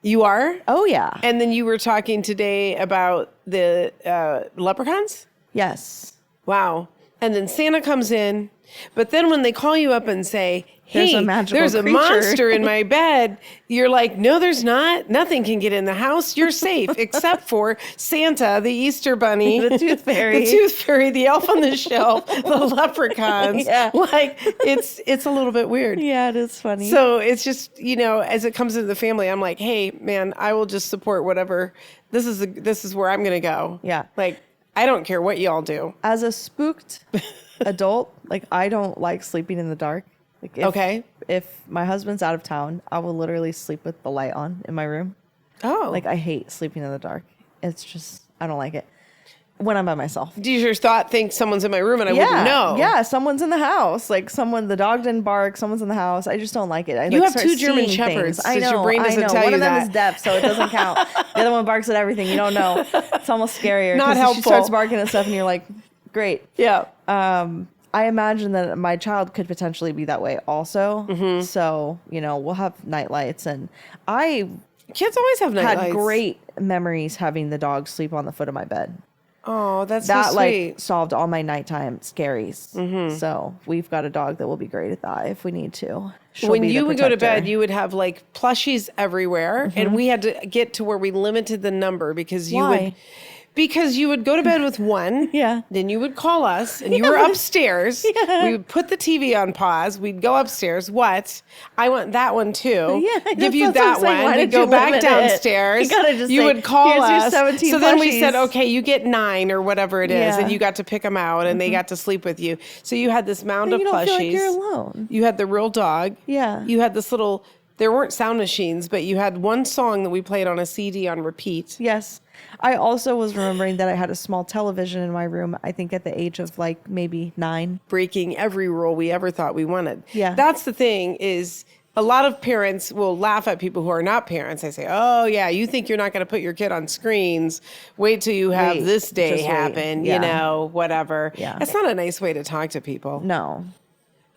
S2: You are?
S1: Oh, yeah.
S2: And then you were talking today about the leprechauns?
S1: Yes.
S2: Wow. And then Santa comes in. But then when they call you up and say, hey, there's a monster in my bed, you're like, no, there's not. Nothing can get in the house. You're safe, except for Santa, the Easter Bunny,
S1: the Tooth Fairy,
S2: the elf on the shelf, the leprechauns.
S1: Yeah.
S2: Like, it's a little bit weird.
S1: Yeah, it is funny.
S2: So it's just, as it comes into the family, I'm like, hey, man, I will just support whatever. This is where I'm going to go.
S1: Yeah.
S2: Like, I don't care what y'all do.
S1: As a spooked adult, I don't like sleeping in the dark. If my husband's out of town, I will literally sleep with the light on in my room.
S2: Oh.
S1: I hate sleeping in the dark. It's just, I don't like it when I'm by myself.
S2: Do you just think someone's in my room and I wouldn't know?
S1: Yeah, someone's in the house. The dog didn't bark, someone's in the house. I just don't like it.
S2: You have two German Shepherds.
S1: I know.
S2: Your brain doesn't tell
S1: one
S2: you
S1: of them
S2: that.
S1: is deaf, so it doesn't count. The other one barks at everything. You don't know. It's almost scarier.
S2: Not helpful.
S1: She starts barking at stuff and you're like, great.
S2: Yeah.
S1: I imagine that my child could potentially be that way also. Mm-hmm. So, we'll have night lights. And
S2: kids always have night lights.
S1: Had great memories having the dog sleep on the foot of my bed.
S2: Oh, that's so sweet.
S1: Solved all my nighttime scaries. Mm-hmm. So we've got a dog that will be great at that if we need to.
S2: When you would go to bed, you would have plushies everywhere. Mm-hmm. And we had to get to where we limited the number because Because you would go to bed with one.
S1: Yeah.
S2: Then you would call us and you were upstairs. Yeah. We would put the TV on pause. We'd go upstairs. What? I want that one too.
S1: Yeah.
S2: Give you that one. We'd go back downstairs. You would call us. So then we said, okay, you get 9 or whatever it is. And you got to pick them out and they got to sleep with you. So you had this mound of plushies. You don't feel like
S1: you're alone.
S2: You had the real dog.
S1: Yeah.
S2: You had this little, there weren't sound machines, but you had one song that we played on a CD on repeat.
S1: Yes. I also was remembering that I had a small television in my room, I think at the age of maybe 9.
S2: Breaking every rule we ever thought we wanted.
S1: Yeah.
S2: That's the thing is a lot of parents will laugh at people who are not parents. They say, oh, yeah, you think you're not going to put your kid on screens. Wait till you have this day happen, whatever.
S1: Yeah.
S2: That's not a nice way to talk to people.
S1: No.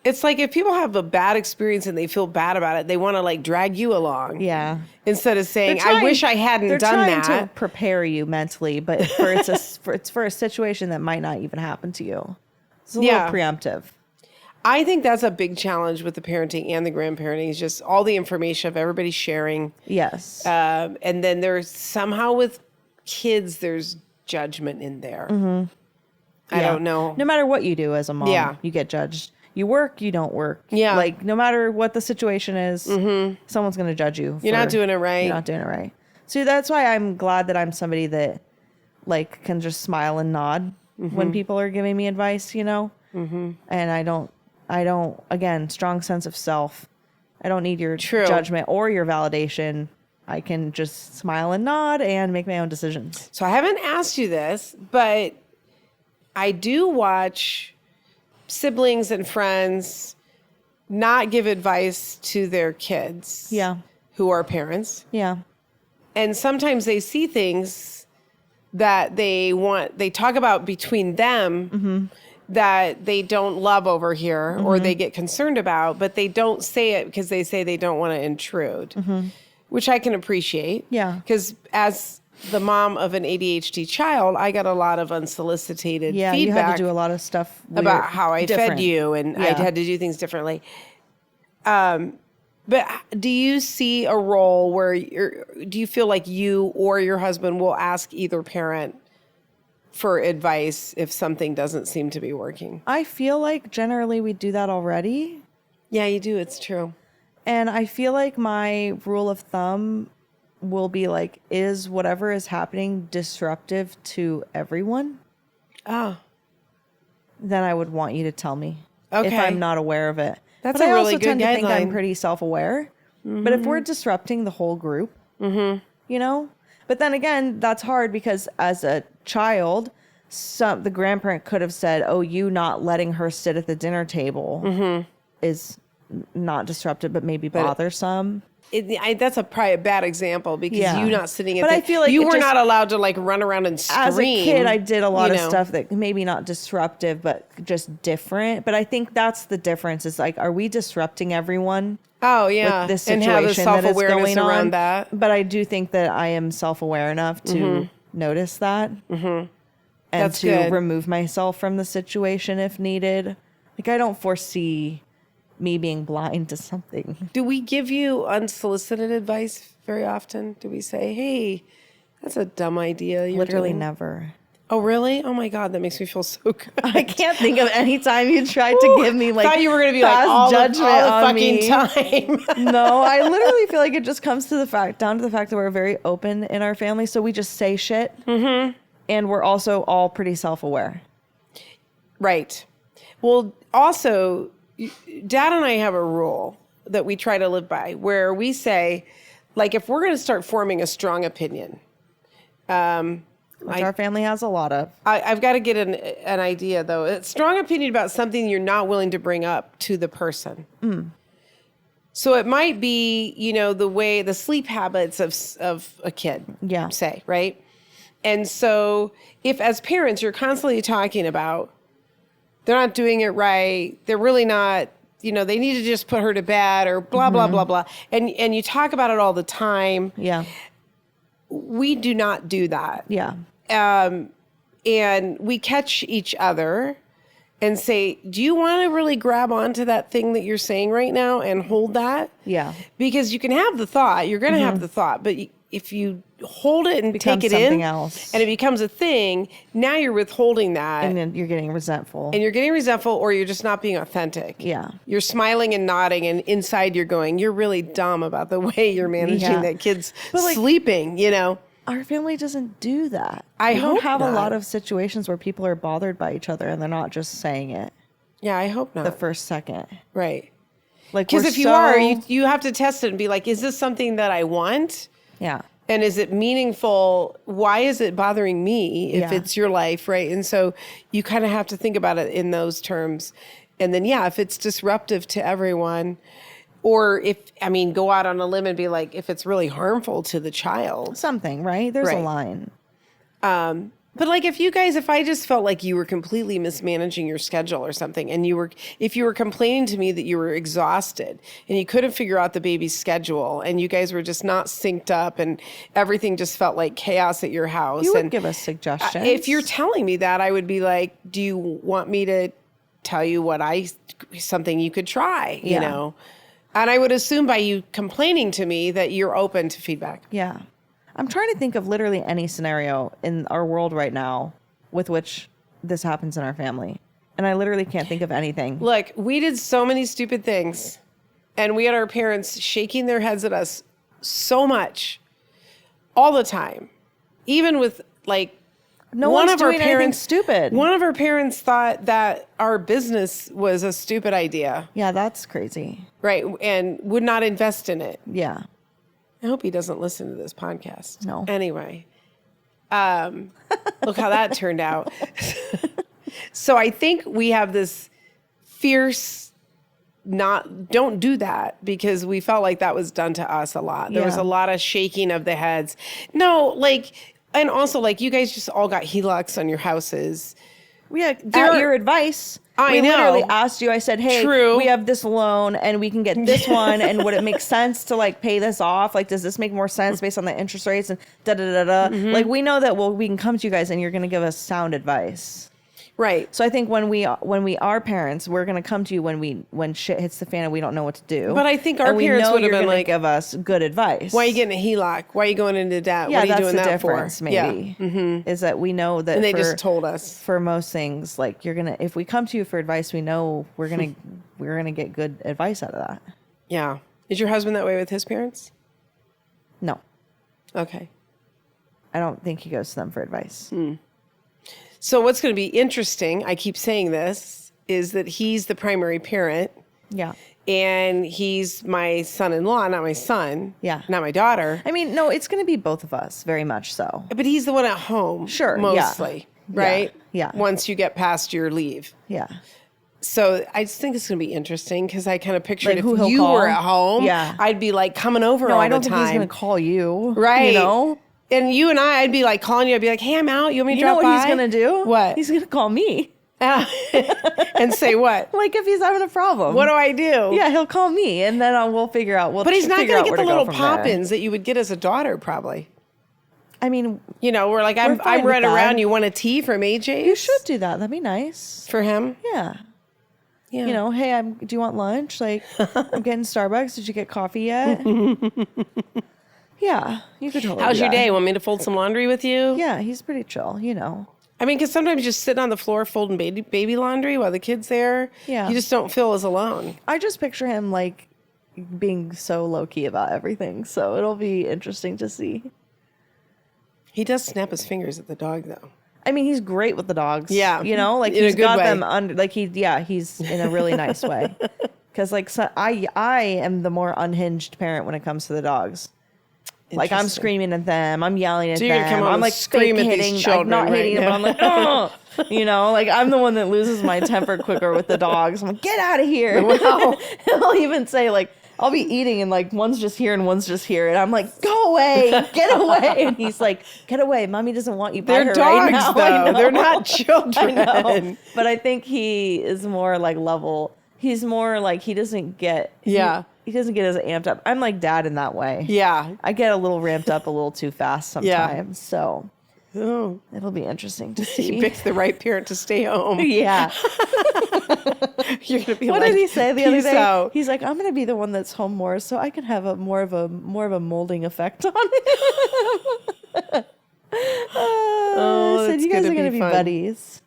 S2: It's like if people have a bad experience and they feel bad about it, they want to drag you along.
S1: Yeah.
S2: Instead of saying, I wish I hadn't done that.
S1: They're trying to prepare you mentally, but it's for a situation that might not even happen to you. It's a little preemptive.
S2: I think that's a big challenge with the parenting and the grandparenting is just all the information of everybody sharing.
S1: Yes.
S2: And then there's somehow with kids, there's judgment in there. Mm-hmm. I don't know.
S1: No matter what you do as a mom, you get judged. You work, you don't work.
S2: Yeah.
S1: No matter what the situation is, someone's going to judge you.
S2: You're not doing it right.
S1: You're not doing it right. So that's why I'm glad that I'm somebody that can just smile and nod when people are giving me advice, Mm-hmm. And I don't, again, strong sense of self. I don't need your judgment or your validation. I can just smile and nod and make my own decisions.
S2: So I haven't asked you this, but I do watch siblings and friends not give advice to their kids who are parents.
S1: Yeah.
S2: And sometimes they see things that they talk about between them that they don't love over here or they get concerned about, but they don't say it because they say they don't want to intrude, which I can appreciate.
S1: Yeah.
S2: Because as the mom of an ADHD child, I got a lot of unsolicited feedback.
S1: Yeah, you had to do a lot of stuff
S2: about how I fed you, and I had to do things differently. But do you see a role where do you feel like you or your husband will ask either parent for advice if something doesn't seem to be working?
S1: I feel like generally we do that already.
S2: Yeah, you do. It's true.
S1: And I feel like my rule of thumb will be is whatever is happening disruptive to everyone?
S2: Oh.
S1: Then I would want you to tell me. if I'm not aware of it.
S2: That's
S1: but
S2: a
S1: I
S2: really
S1: also
S2: good
S1: tend to think I'm
S2: guideline.
S1: pretty self-aware. But if we're disrupting the whole group, you know, but then again, that's hard because as a child, the grandparent could have said, "Oh, you not letting her sit at the dinner table is not disruptive, but maybe bothersome."
S2: That's probably a bad example because you not sitting at
S1: But I feel like
S2: you
S1: it
S2: were
S1: just,
S2: not allowed to like run around and scream.
S1: as a kid, I did a lot
S2: you
S1: of
S2: know.
S1: stuff that maybe not disruptive, but just different. But I think that's the difference. Is like, are we disrupting everyone?
S2: Oh yeah,
S1: With this
S2: and have a
S1: situation that is
S2: self-awareness
S1: going on
S2: around that.
S1: But I do think that I am self-aware enough to notice that and
S2: That's
S1: to
S2: good.
S1: remove myself from the situation if needed. Like, I don't foresee me being blind to something.
S2: Do we give you unsolicited advice very often? Do we say, "Hey, that's a dumb idea"? You're
S1: Literally
S2: doing?
S1: never.
S2: Oh, really? Oh my God, that makes me feel so good.
S1: I can't think of any time you tried to give me like
S2: thought you were gonna be like
S1: past
S2: all the
S1: judgment on
S2: fucking
S1: me.
S2: time.
S1: No, I literally feel like it just comes to down to the fact that we're very open in our family, so we just say shit, and we're also all pretty self-aware.
S2: Right. Well, also, Dad and I have a rule that we try to live by, where we say, like, if we're going to start forming a strong opinion,
S1: Which our family has a lot of.
S2: I've got to get an idea, though. A strong opinion about something you're not willing to bring up to the person. So it might be, you know, the sleep habits of a kid, say, right? And so if as parents, you're constantly talking about, they're not doing it right, they're really not, you know, they need to just put her to bed or blah, blah, blah, blah. And you talk about it all the time.
S1: Yeah.
S2: We do not do that.
S1: Yeah.
S2: And we catch each other and say, do you want to really grab onto that thing that you're saying right now and hold that?
S1: Yeah.
S2: Because you can have the thought, you're going to have the thought, but if you hold it and take it
S1: something
S2: in
S1: else.
S2: and it becomes a thing, now you're withholding that.
S1: And then you're getting resentful.
S2: And you're getting resentful, or you're just not being authentic.
S1: Yeah.
S2: You're smiling and nodding, and inside you're going, you're really dumb about the way you're managing that kid's sleeping, you know?
S1: Our family doesn't do that.
S2: I
S1: we don't
S2: hope
S1: have a
S2: not.
S1: lot of situations where people are bothered by each other and they're not just saying it
S2: Yeah, I hope not.
S1: the first second.
S2: Right.
S1: Like,
S2: Because if you are, you have to test it and be like, is this something that I want?
S1: Yeah.
S2: And is it meaningful? Why is it bothering me if it's your life, right? And so you kind of have to think about it in those terms. And then, if it's disruptive to everyone, or go out on a limb and be like, if it's really harmful to the child.
S1: Something, right? There's a line.
S2: But like if I just felt like you were completely mismanaging your schedule or something, and if you were complaining to me that you were exhausted and you couldn't figure out the baby's schedule and you guys were just not synced up and everything just felt like chaos at your house.
S1: You would give us suggestions.
S2: If you're telling me that, I would be like, do you want me to tell you something you could try, you know? And I would assume by you complaining to me that you're open to feedback.
S1: Yeah. I'm trying to think of literally any scenario in our world right now with which this happens in our family. And I literally can't think of anything.
S2: Look, we did so many stupid things, and we had our parents shaking their heads at us so much all the time. Even with like
S1: No one's doing anything stupid.
S2: One of our parents thought that our business was a stupid idea.
S1: Yeah, that's crazy.
S2: Right. And would not invest in it.
S1: Yeah.
S2: I hope he doesn't listen to this podcast.
S1: No.
S2: Anyway, look how that turned out. So I think we have this fierce don't do that, because we felt like that was done to us a lot. There was a lot of shaking of the heads. No, and also you guys just all got HELOCs on your houses.
S1: At your advice, we literally asked you. I said, "Hey, we have this loan, and we can get this one. And would it make sense to pay this off? Does this make more sense based on the interest rates and da da da da?" We know that we can come to you guys, and you're going to give us sound advice.
S2: Right.
S1: So I think when we are parents, we're going to come to you when shit hits the fan and we don't know what to do.
S2: But I think our parents would have been like,
S1: give us good advice.
S2: Why are you getting a HELOC? Why are you going into debt?
S1: Yeah,
S2: what are you doing
S1: that's the
S2: that
S1: difference,
S2: for?
S1: maybe. Yeah. Is that we know that,
S2: and they just told us
S1: for most things, if we come to you for advice, we know we're gonna get good advice out of that.
S2: Yeah. Is your husband that way with his parents?
S1: No.
S2: Okay.
S1: I don't think he goes to them for advice.
S2: So what's going to be interesting, I keep saying this, is that he's the primary parent.
S1: Yeah.
S2: And he's my son-in-law, not my son.
S1: Yeah.
S2: Not my daughter.
S1: I mean, no, it's going to be both of us, very much so.
S2: But he's the one at home.
S1: Sure.
S2: Mostly.
S1: Yeah.
S2: Right?
S1: Yeah.
S2: Once you get past your leave.
S1: Yeah.
S2: So I just think it's going to be interesting because I kind of pictured
S1: Like
S2: if
S1: who he'll
S2: you
S1: call.
S2: were at home,
S1: Yeah.
S2: I'd be like coming over
S1: No,
S2: all
S1: I don't
S2: the
S1: think
S2: time.
S1: he's going to call you.
S2: Right.
S1: You know?
S2: And you and I'd be like calling you. I'd be like, hey, I'm out. You want me to
S1: You know
S2: drop
S1: what
S2: by?
S1: he's going to do?
S2: What?
S1: He's going to call me.
S2: And say what?
S1: Like if he's having a problem.
S2: What do I do?
S1: Yeah, he'll call me and then we'll figure out.
S2: But he's not
S1: figure
S2: going to
S1: out
S2: get the
S1: where
S2: little
S1: go from there.
S2: pop-ins that you would get as a daughter, probably.
S1: I mean,
S2: You know, we're like,
S1: We're
S2: I'm
S1: fine with
S2: running
S1: that.
S2: around. You want a tea from AJ's?
S1: you should do that. That'd be nice.
S2: For him?
S1: Yeah.
S2: Yeah.
S1: You know, hey, do you want lunch? Like, I'm getting Starbucks. Did you get coffee yet? Yeah, you could totally.
S2: How's
S1: do
S2: your
S1: that.
S2: day? Want me to fold some laundry with you?
S1: Yeah, he's pretty chill. You know.
S2: I mean, because sometimes just sitting on the floor folding baby laundry while the kid's there,
S1: Yeah.
S2: you just don't feel as alone.
S1: I just picture him like being so low key about everything. So it'll be interesting to see.
S2: He does snap his fingers at the dog, though.
S1: I mean, he's great with the dogs.
S2: Yeah,
S1: you know, like
S2: in a
S1: he's
S2: good
S1: got
S2: way.
S1: them under. Like he's in a really nice way. Because like I am the more unhinged parent when it comes to the dogs. Like I'm
S2: Interesting.
S1: screaming at them, I'm yelling at
S2: So you're
S1: them,
S2: coming
S1: I'm
S2: and
S1: like
S2: scream
S1: fake
S2: at these
S1: hitting,
S2: children
S1: I'm not
S2: right
S1: hitting them,
S2: now.
S1: but I'm like, oh, you know, like I'm the one that loses my temper quicker with the dogs. I'm like, get out of here.
S2: Wow.
S1: He'll even say like, I'll be eating and like one's just here and one's just here, and I'm like, go away, get away, and he's like, get away, mommy doesn't want you by
S2: They're
S1: her
S2: dogs,
S1: right now.
S2: though.
S1: I know.
S2: They're not children.
S1: I know. But I think he is more like level. He's more like he doesn't get.
S2: Yeah.
S1: He doesn't get as amped up. I'm like dad in that way.
S2: Yeah.
S1: I get a little ramped up a little too fast
S2: Yeah.
S1: sometimes. So
S2: Oh,
S1: it'll be interesting to
S2: he
S1: see.
S2: picked the right parent to stay home.
S1: Yeah.
S2: You're gonna be
S1: What
S2: like,
S1: did he say the other
S2: "Peace
S1: day?
S2: out."
S1: He's like, I'm gonna be the one that's home more, so I can have a more of a molding effect on it. I said,
S2: that's
S1: you guys
S2: gonna
S1: are gonna
S2: be
S1: be
S2: fun.
S1: buddies.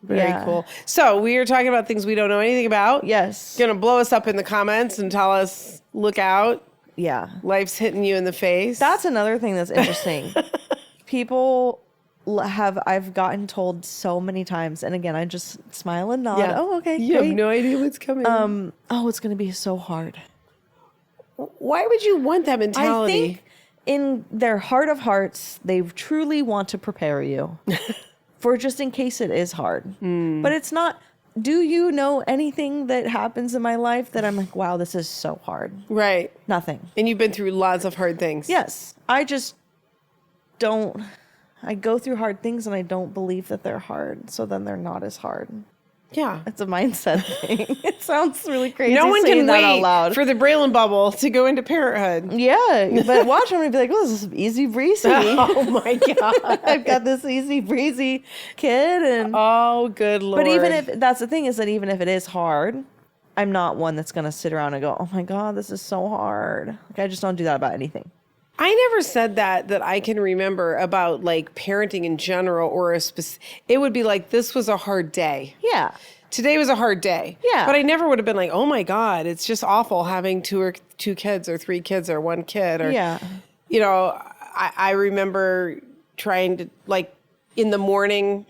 S2: Very
S1: Yeah.
S2: cool. So we are talking about things we don't know anything about.
S1: Yes.
S2: Gonna blow us up in the comments and tell us, look out,
S1: Yeah.
S2: life's hitting you in the face.
S1: That's another thing that's interesting. People I've gotten told so many times, and again, I just smile and nod. Oh, okay.
S2: You
S1: great.
S2: have no idea what's coming.
S1: Oh, it's gonna be so hard.
S2: Why would you want that
S1: I
S2: mentality?
S1: think in their heart of hearts, they truly want to prepare you for just in case it is hard. But it's not. Do you know anything that happens in my life that I'm like, wow, this is so hard?
S2: Right.
S1: Nothing.
S2: And you've been through lots of hard things.
S1: Yes. I just don't. I go through hard things and I don't believe that they're hard. So then they're not as hard.
S2: Yeah.
S1: It's a mindset thing. It sounds really crazy.
S2: No one
S1: saying
S2: can
S1: that out
S2: wait
S1: loud.
S2: for the Braelyn bubble to go into parenthood.
S1: Yeah, but watch, I'm gonna be like, oh, this is easy breezy.
S2: Oh my God.
S1: I've got this easy breezy kid, and
S2: Oh, good Lord.
S1: but even if that's the thing is that even if it is hard, I'm not one that's gonna sit around and go, oh my God, this is so hard. Like I just don't do that about anything.
S2: I never said that I can remember about like parenting in general or it would be like, this was a hard day.
S1: Yeah,
S2: Today was a hard day.
S1: Yeah.
S2: But I never would have been like, oh my God, it's just awful having two kids or three kids or one kid. Or,
S1: yeah,
S2: you know, I remember trying to, like, in the morning,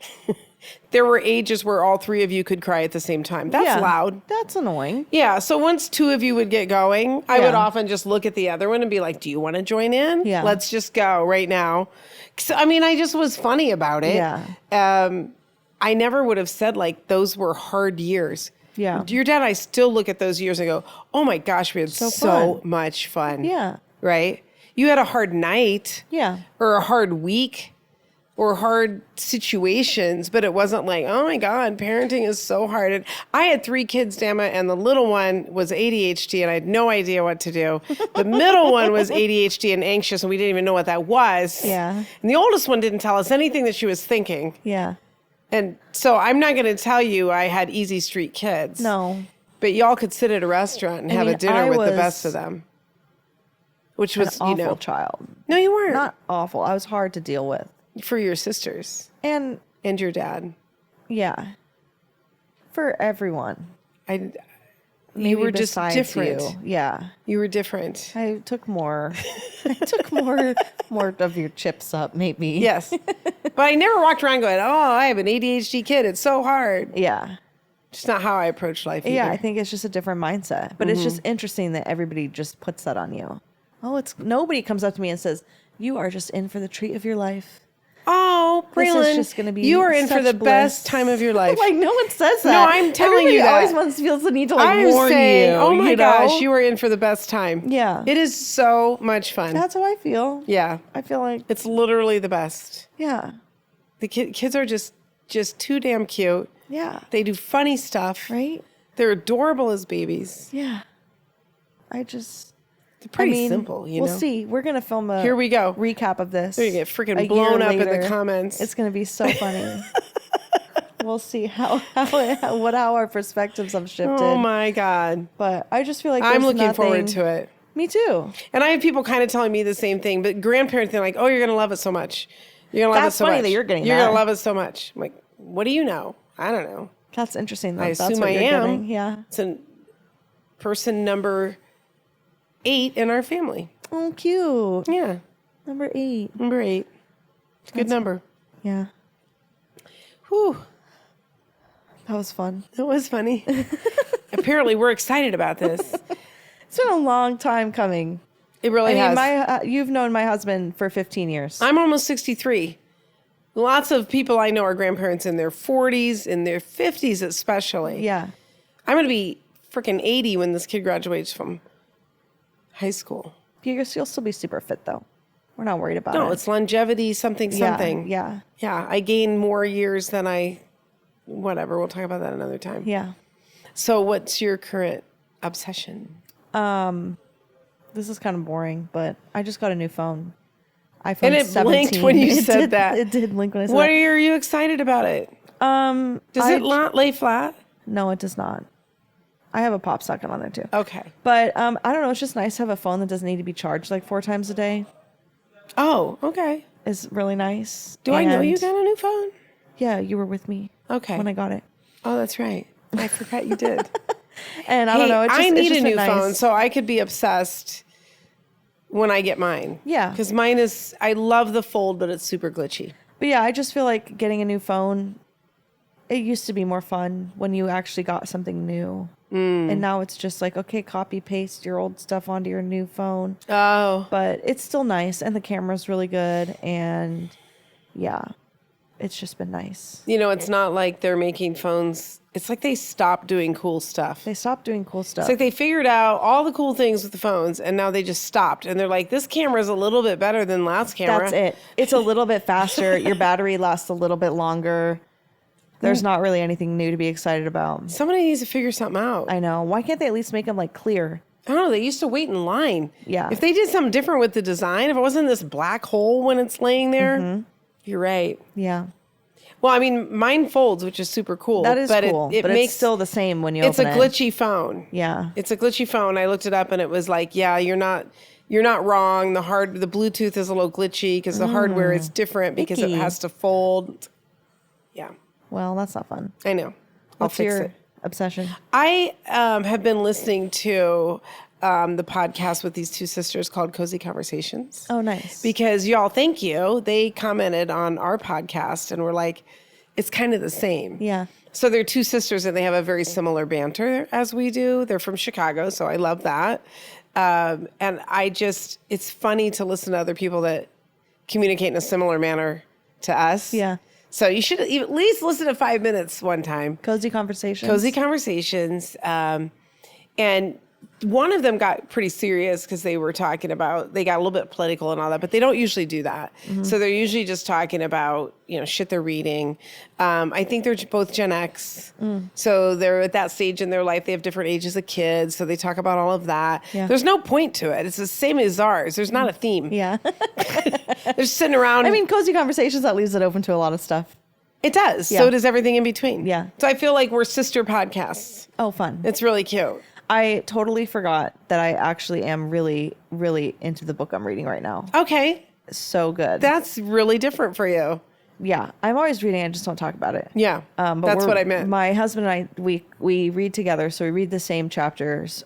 S2: there were ages where all three of you could cry at the same time. That's
S1: yeah.
S2: loud.
S1: That's annoying.
S2: Yeah. So once two of you would get going, I would
S1: Yeah.
S2: often just look at the other one and be like, do you want to join in?
S1: Yeah.
S2: Let's just go right now. So, I mean, I just was funny about it.
S1: Yeah.
S2: I never would have said like those were hard years.
S1: Yeah.
S2: Your dad and I still look at those years and go, oh my gosh, we had so
S1: fun.
S2: much fun.
S1: Yeah,
S2: Right? You had a hard night
S1: yeah,
S2: or a hard week or hard situations, but it wasn't like, oh my God, parenting is so hard. And I had three kids, Damma, and the little one was ADHD and I had no idea what to do. The middle one was ADHD and anxious and we didn't even know what that was.
S1: Yeah.
S2: And the oldest one didn't tell us anything that she was thinking.
S1: yeah.
S2: And so I'm not going to tell you I had easy street kids.
S1: No,
S2: But y'all could sit at a restaurant and have
S1: mean,
S2: a dinner
S1: I
S2: with the
S1: was
S2: best of them. Which was,
S1: an
S2: you
S1: awful
S2: know.
S1: child.
S2: No, you weren't.
S1: Not awful. I was hard to deal with,
S2: For your sisters
S1: and
S2: and your dad.
S1: yeah, for everyone.
S2: You
S1: Maybe
S2: were just
S1: besides
S2: different.
S1: you. Yeah.
S2: You were different.
S1: I took more. I took more of your chips up, maybe.
S2: Yes. But I never walked around going, oh, I have an ADHD kid. It's so hard.
S1: Yeah.
S2: It's not how I approach life either.
S1: Yeah, I think it's just a different mindset. But it's just interesting that everybody just puts that on you. Oh, nobody comes up to me and says, "You are just in for the treat of your life."
S2: Oh, Braelyn,
S1: This is just going to be
S2: you are in for
S1: such
S2: the
S1: bliss.
S2: best time of your life.
S1: Like, no one says that.
S2: No, I'm telling
S1: Everybody
S2: you that.
S1: always feels the need to like
S2: I'm
S1: warn
S2: saying,
S1: you.
S2: oh my
S1: you know?
S2: gosh, you are in for the best time.
S1: Yeah.
S2: It is so much fun.
S1: That's how I feel.
S2: Yeah.
S1: I feel like,
S2: It's literally the best.
S1: yeah.
S2: The kids are just too damn cute.
S1: Yeah.
S2: They do funny stuff.
S1: Right?
S2: They're adorable as babies.
S1: Yeah.
S2: They're pretty simple, you know?
S1: We'll see. We're going to film a
S2: Here we go.
S1: recap of this.
S2: They're gonna get freaking
S1: a year
S2: blown up in
S1: later.
S2: the comments.
S1: It's going to be so funny. We'll see how our perspectives have shifted.
S2: Oh my God.
S1: But I just feel like
S2: I'm
S1: there's
S2: looking forward
S1: nothing-
S2: to it.
S1: Me too.
S2: And I have people kind of telling me the same thing, but grandparents, they're like, oh, you're going to love it so much. You're going to love
S1: That's
S2: it so
S1: funny
S2: much.
S1: that you're getting
S2: You're
S1: that.
S2: going to love it so much. I'm like, what do you know? I don't know.
S1: That's interesting. Though.
S2: I
S1: That's
S2: assume
S1: what
S2: I
S1: you're
S2: am.
S1: getting. Yeah.
S2: It's a person number 8 in our family.
S1: Oh, cute.
S2: Yeah.
S1: Number 8.
S2: Number 8. It's a good number.
S1: Yeah.
S2: Whew.
S1: That was fun.
S2: It was funny. Apparently, we're excited about this.
S1: It's been a long time coming.
S2: It really has.
S1: You've known my husband for 15 years.
S2: I'm almost 63. Lots of people I know are grandparents in their 40s, in their 50s especially.
S1: Yeah.
S2: I'm going to be freaking 80 when this kid graduates from high school.
S1: You'll still be super fit, though. We're not worried about it.
S2: No, it's longevity, something.
S1: Yeah.
S2: Yeah, I gain more years than whatever. We'll talk about that another time.
S1: Yeah.
S2: So what's your current obsession?
S1: This is kind of boring, but I just got a new phone. iPhone
S2: And it
S1: 17.
S2: blinked when you said that.
S1: It did blink when I said
S2: What
S1: that.
S2: are you excited about it? Does it not lay flat?
S1: No, it does not. I have a pop socket on there too.
S2: Okay.
S1: But I don't know. It's just nice to have a phone that doesn't need to be charged like 4 times a day.
S2: Oh, okay.
S1: It's really nice.
S2: Do I know
S1: And
S2: you got a new phone?
S1: Yeah, you were with me.
S2: Okay.
S1: When I got it.
S2: Oh, that's right. I forgot you did.
S1: And I don't know.
S2: I need
S1: it's
S2: a
S1: just
S2: new
S1: nice.
S2: phone so I could be obsessed when I get mine.
S1: Yeah.
S2: Because mine is, I love the fold, but it's super glitchy.
S1: But yeah, I just feel like getting a new phone, it used to be more fun when you actually got something new. And now it's just like, okay, copy, paste your old stuff onto your new phone.
S2: Oh.
S1: But it's still nice. And the camera's really good. And yeah, it's just been nice.
S2: You know, it's not like they're making phones. It's like they stopped doing cool stuff.
S1: They stopped doing cool stuff.
S2: It's like they figured out all the cool things with the phones, and now they just stopped. And they're like, this camera is a little bit better than last camera.
S1: That's it. It's a little bit faster. Your battery lasts a little bit longer. There's not really anything new to be excited about.
S2: Somebody needs to figure something out.
S1: I know. Why can't they at least make them like clear?
S2: I don't know. They used to wait in line.
S1: Yeah.
S2: If they did something different with the design, if it wasn't this black hole when it's laying there, you're right.
S1: Yeah.
S2: Well, I mean, mine folds, which is super cool.
S1: That is cool.
S2: It
S1: but
S2: makes
S1: it's still the same when you
S2: it's a
S1: open it.
S2: glitchy phone.
S1: Yeah.
S2: It's a glitchy phone. I looked it up and it was like, yeah, you're not wrong. The Bluetooth is a little glitchy because the hardware is different because it
S1: Icky.
S2: has to fold. Yeah,
S1: Well, that's not fun.
S2: I know.
S1: What's
S2: I'll fix
S1: your
S2: it.
S1: obsession?
S2: I have been listening to the podcast with these two sisters called Cozy Conversations.
S1: Oh, nice.
S2: Because y'all, thank you. They commented on our podcast and were like, it's kind of the same.
S1: Yeah.
S2: So they're two sisters and they have a very similar banter as we do. They're from Chicago, so I love that. And it's funny to listen to other people that communicate in a similar manner to us.
S1: Yeah.
S2: So you should at least listen to 5 minutes one time.
S1: Cozy Conversations.
S2: Cozy Conversations. And one of them got pretty serious because they were talking about, they got a little bit political and all that, but they don't usually do that. So they're usually just talking about, shit they're reading. I think they're both Gen X. So they're at that stage in their life. They have different ages of kids. So they talk about all of that.
S1: Yeah.
S2: There's no point to it. It's the same as ours. There's not a theme.
S1: Yeah.
S2: They're just sitting around.
S1: I mean, Cozy Conversations, that leaves it open to a lot of stuff.
S2: It does.
S1: Yeah.
S2: So does everything in between.
S1: Yeah.
S2: So I feel like we're sister podcasts.
S1: Oh, fun.
S2: It's really cute.
S1: I totally forgot that I actually am really, really into the book I'm reading right now.
S2: Okay.
S1: So good.
S2: That's really different for you.
S1: Yeah. I'm always reading. I just don't talk about it.
S2: Yeah.
S1: But
S2: that's what I meant.
S1: My husband and I, we read together. So we read the same chapters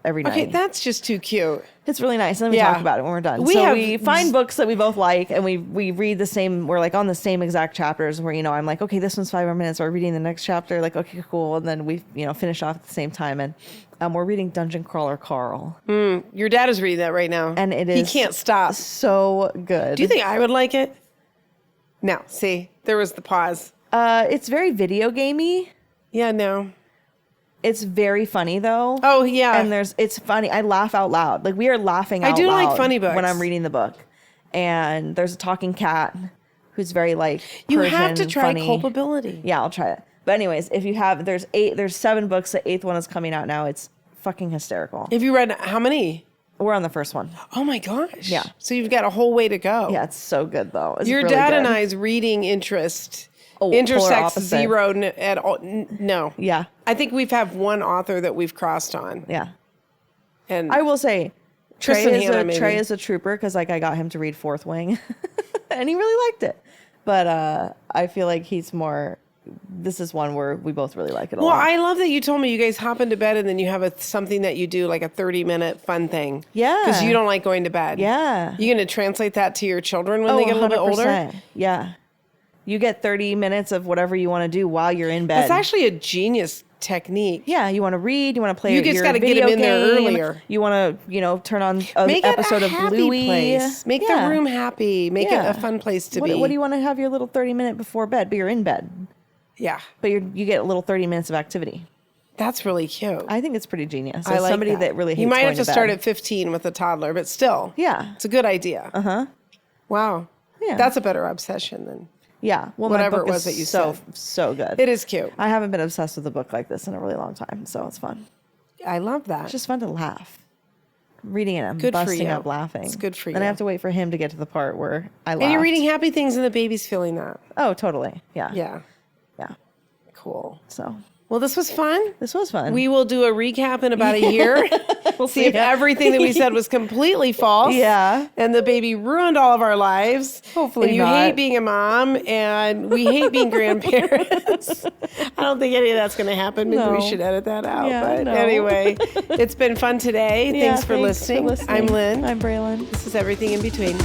S1: every night.
S2: Okay, that's just too cute.
S1: It's really nice. And then we
S2: Yeah.
S1: talk about it when we're done.
S2: We
S1: We find books that we both like, and we read the same. We're like on the same exact chapters. Where I'm like, okay, this one's 5 more minutes. We're reading the next chapter. Like, okay, cool. And then we finish off at the same time. And we're reading Dungeon Crawler Carl.
S2: Your dad is reading that right now,
S1: And it is
S2: he can't stop.
S1: So good.
S2: Do you think I would like it? No. See, there was the pause.
S1: It's very video gamey.
S2: Yeah. No.
S1: It's very funny though.
S2: Oh yeah.
S1: And it's funny. I laugh out loud. Like we are laughing out loud.
S2: I do like funny books
S1: when I'm reading the book. And there's a talking cat who's very like
S2: you
S1: Persian,
S2: have to try
S1: funny.
S2: Culpability.
S1: Yeah, I'll try it. But anyways, if you have, there's 7 books. The 8th one is coming out now. It's fucking hysterical.
S2: Have you read how many?
S1: We're on the first one.
S2: Oh my gosh.
S1: Yeah.
S2: So you've got a whole way to go.
S1: Yeah, it's so good though. It's
S2: Your
S1: really
S2: dad
S1: good.
S2: and I's reading interest
S1: polar
S2: intersects
S1: opposite.
S2: zero at all. No.
S1: Yeah.
S2: I think we've had one author that we've crossed on.
S1: Yeah.
S2: And
S1: I will say,
S2: Tristan Hannah, maybe.
S1: Trey is a trooper because like I got him to read Fourth Wing, and he really liked it. But I feel like he's more. This is one where we both really like it a
S2: well,
S1: lot.
S2: I love that you told me you guys hop into bed and then you have something that you do like a 30-minute fun thing.
S1: Yeah.
S2: Because you don't like going to bed.
S1: Yeah.
S2: You going to translate that to your children when they get a little bit older?
S1: 100%. Yeah. You get 30 minutes of whatever you want to do while you're in bed.
S2: That's actually a genius technique.
S1: Yeah, you want to read, you want to play
S2: You just
S1: your
S2: gotta get
S1: video
S2: them in there
S1: game,
S2: earlier.
S1: You want to, turn on an
S2: Make
S1: episode
S2: it a
S1: of
S2: happy
S1: Bluey.
S2: place. Make the room happy. Make it a fun place to be.
S1: What do you want to have your little 30-minute before bed? But you're in bed.
S2: Yeah.
S1: But you get a little 30 minutes of activity.
S2: That's really cute.
S1: I think it's pretty genius.
S2: I
S1: As
S2: like
S1: somebody that really hates
S2: You might have
S1: going
S2: to
S1: bed.
S2: start at 15 with a toddler, but still.
S1: Yeah.
S2: It's a good idea.
S1: Uh-huh.
S2: Wow.
S1: Yeah.
S2: That's a better obsession than
S1: Yeah. Well,
S2: whatever
S1: my book
S2: it was
S1: is
S2: that you
S1: so
S2: said.
S1: so good.
S2: It is cute.
S1: I haven't been obsessed with a book like this in a really long time, so it's fun.
S2: I love that.
S1: It's just fun to laugh. Reading it, I'm
S2: Good for
S1: busting
S2: you.
S1: up laughing.
S2: It's good for
S1: Then
S2: you.
S1: I have to wait for him to get to the part where I laugh.
S2: And you're reading happy things and the baby's feeling that.
S1: Oh, totally. Yeah.
S2: Yeah.
S1: Yeah.
S2: Cool.
S1: So
S2: Well, this was fun.
S1: this was fun.
S2: We will do a recap in about a year. We'll see if everything that we said was completely false.
S1: Yeah.
S2: And the baby ruined all of our lives.
S1: Hopefully
S2: and you
S1: not.
S2: hate being a mom and we hate being grandparents. I don't think any of that's going to happen. Maybe we
S1: No.
S2: should edit that out.
S1: Yeah,
S2: but
S1: no.
S2: anyway, it's been fun today.
S1: Yeah,
S2: thanks for listening. I'm Lynn.
S1: I'm Braelyn.
S2: This is Everything in Between.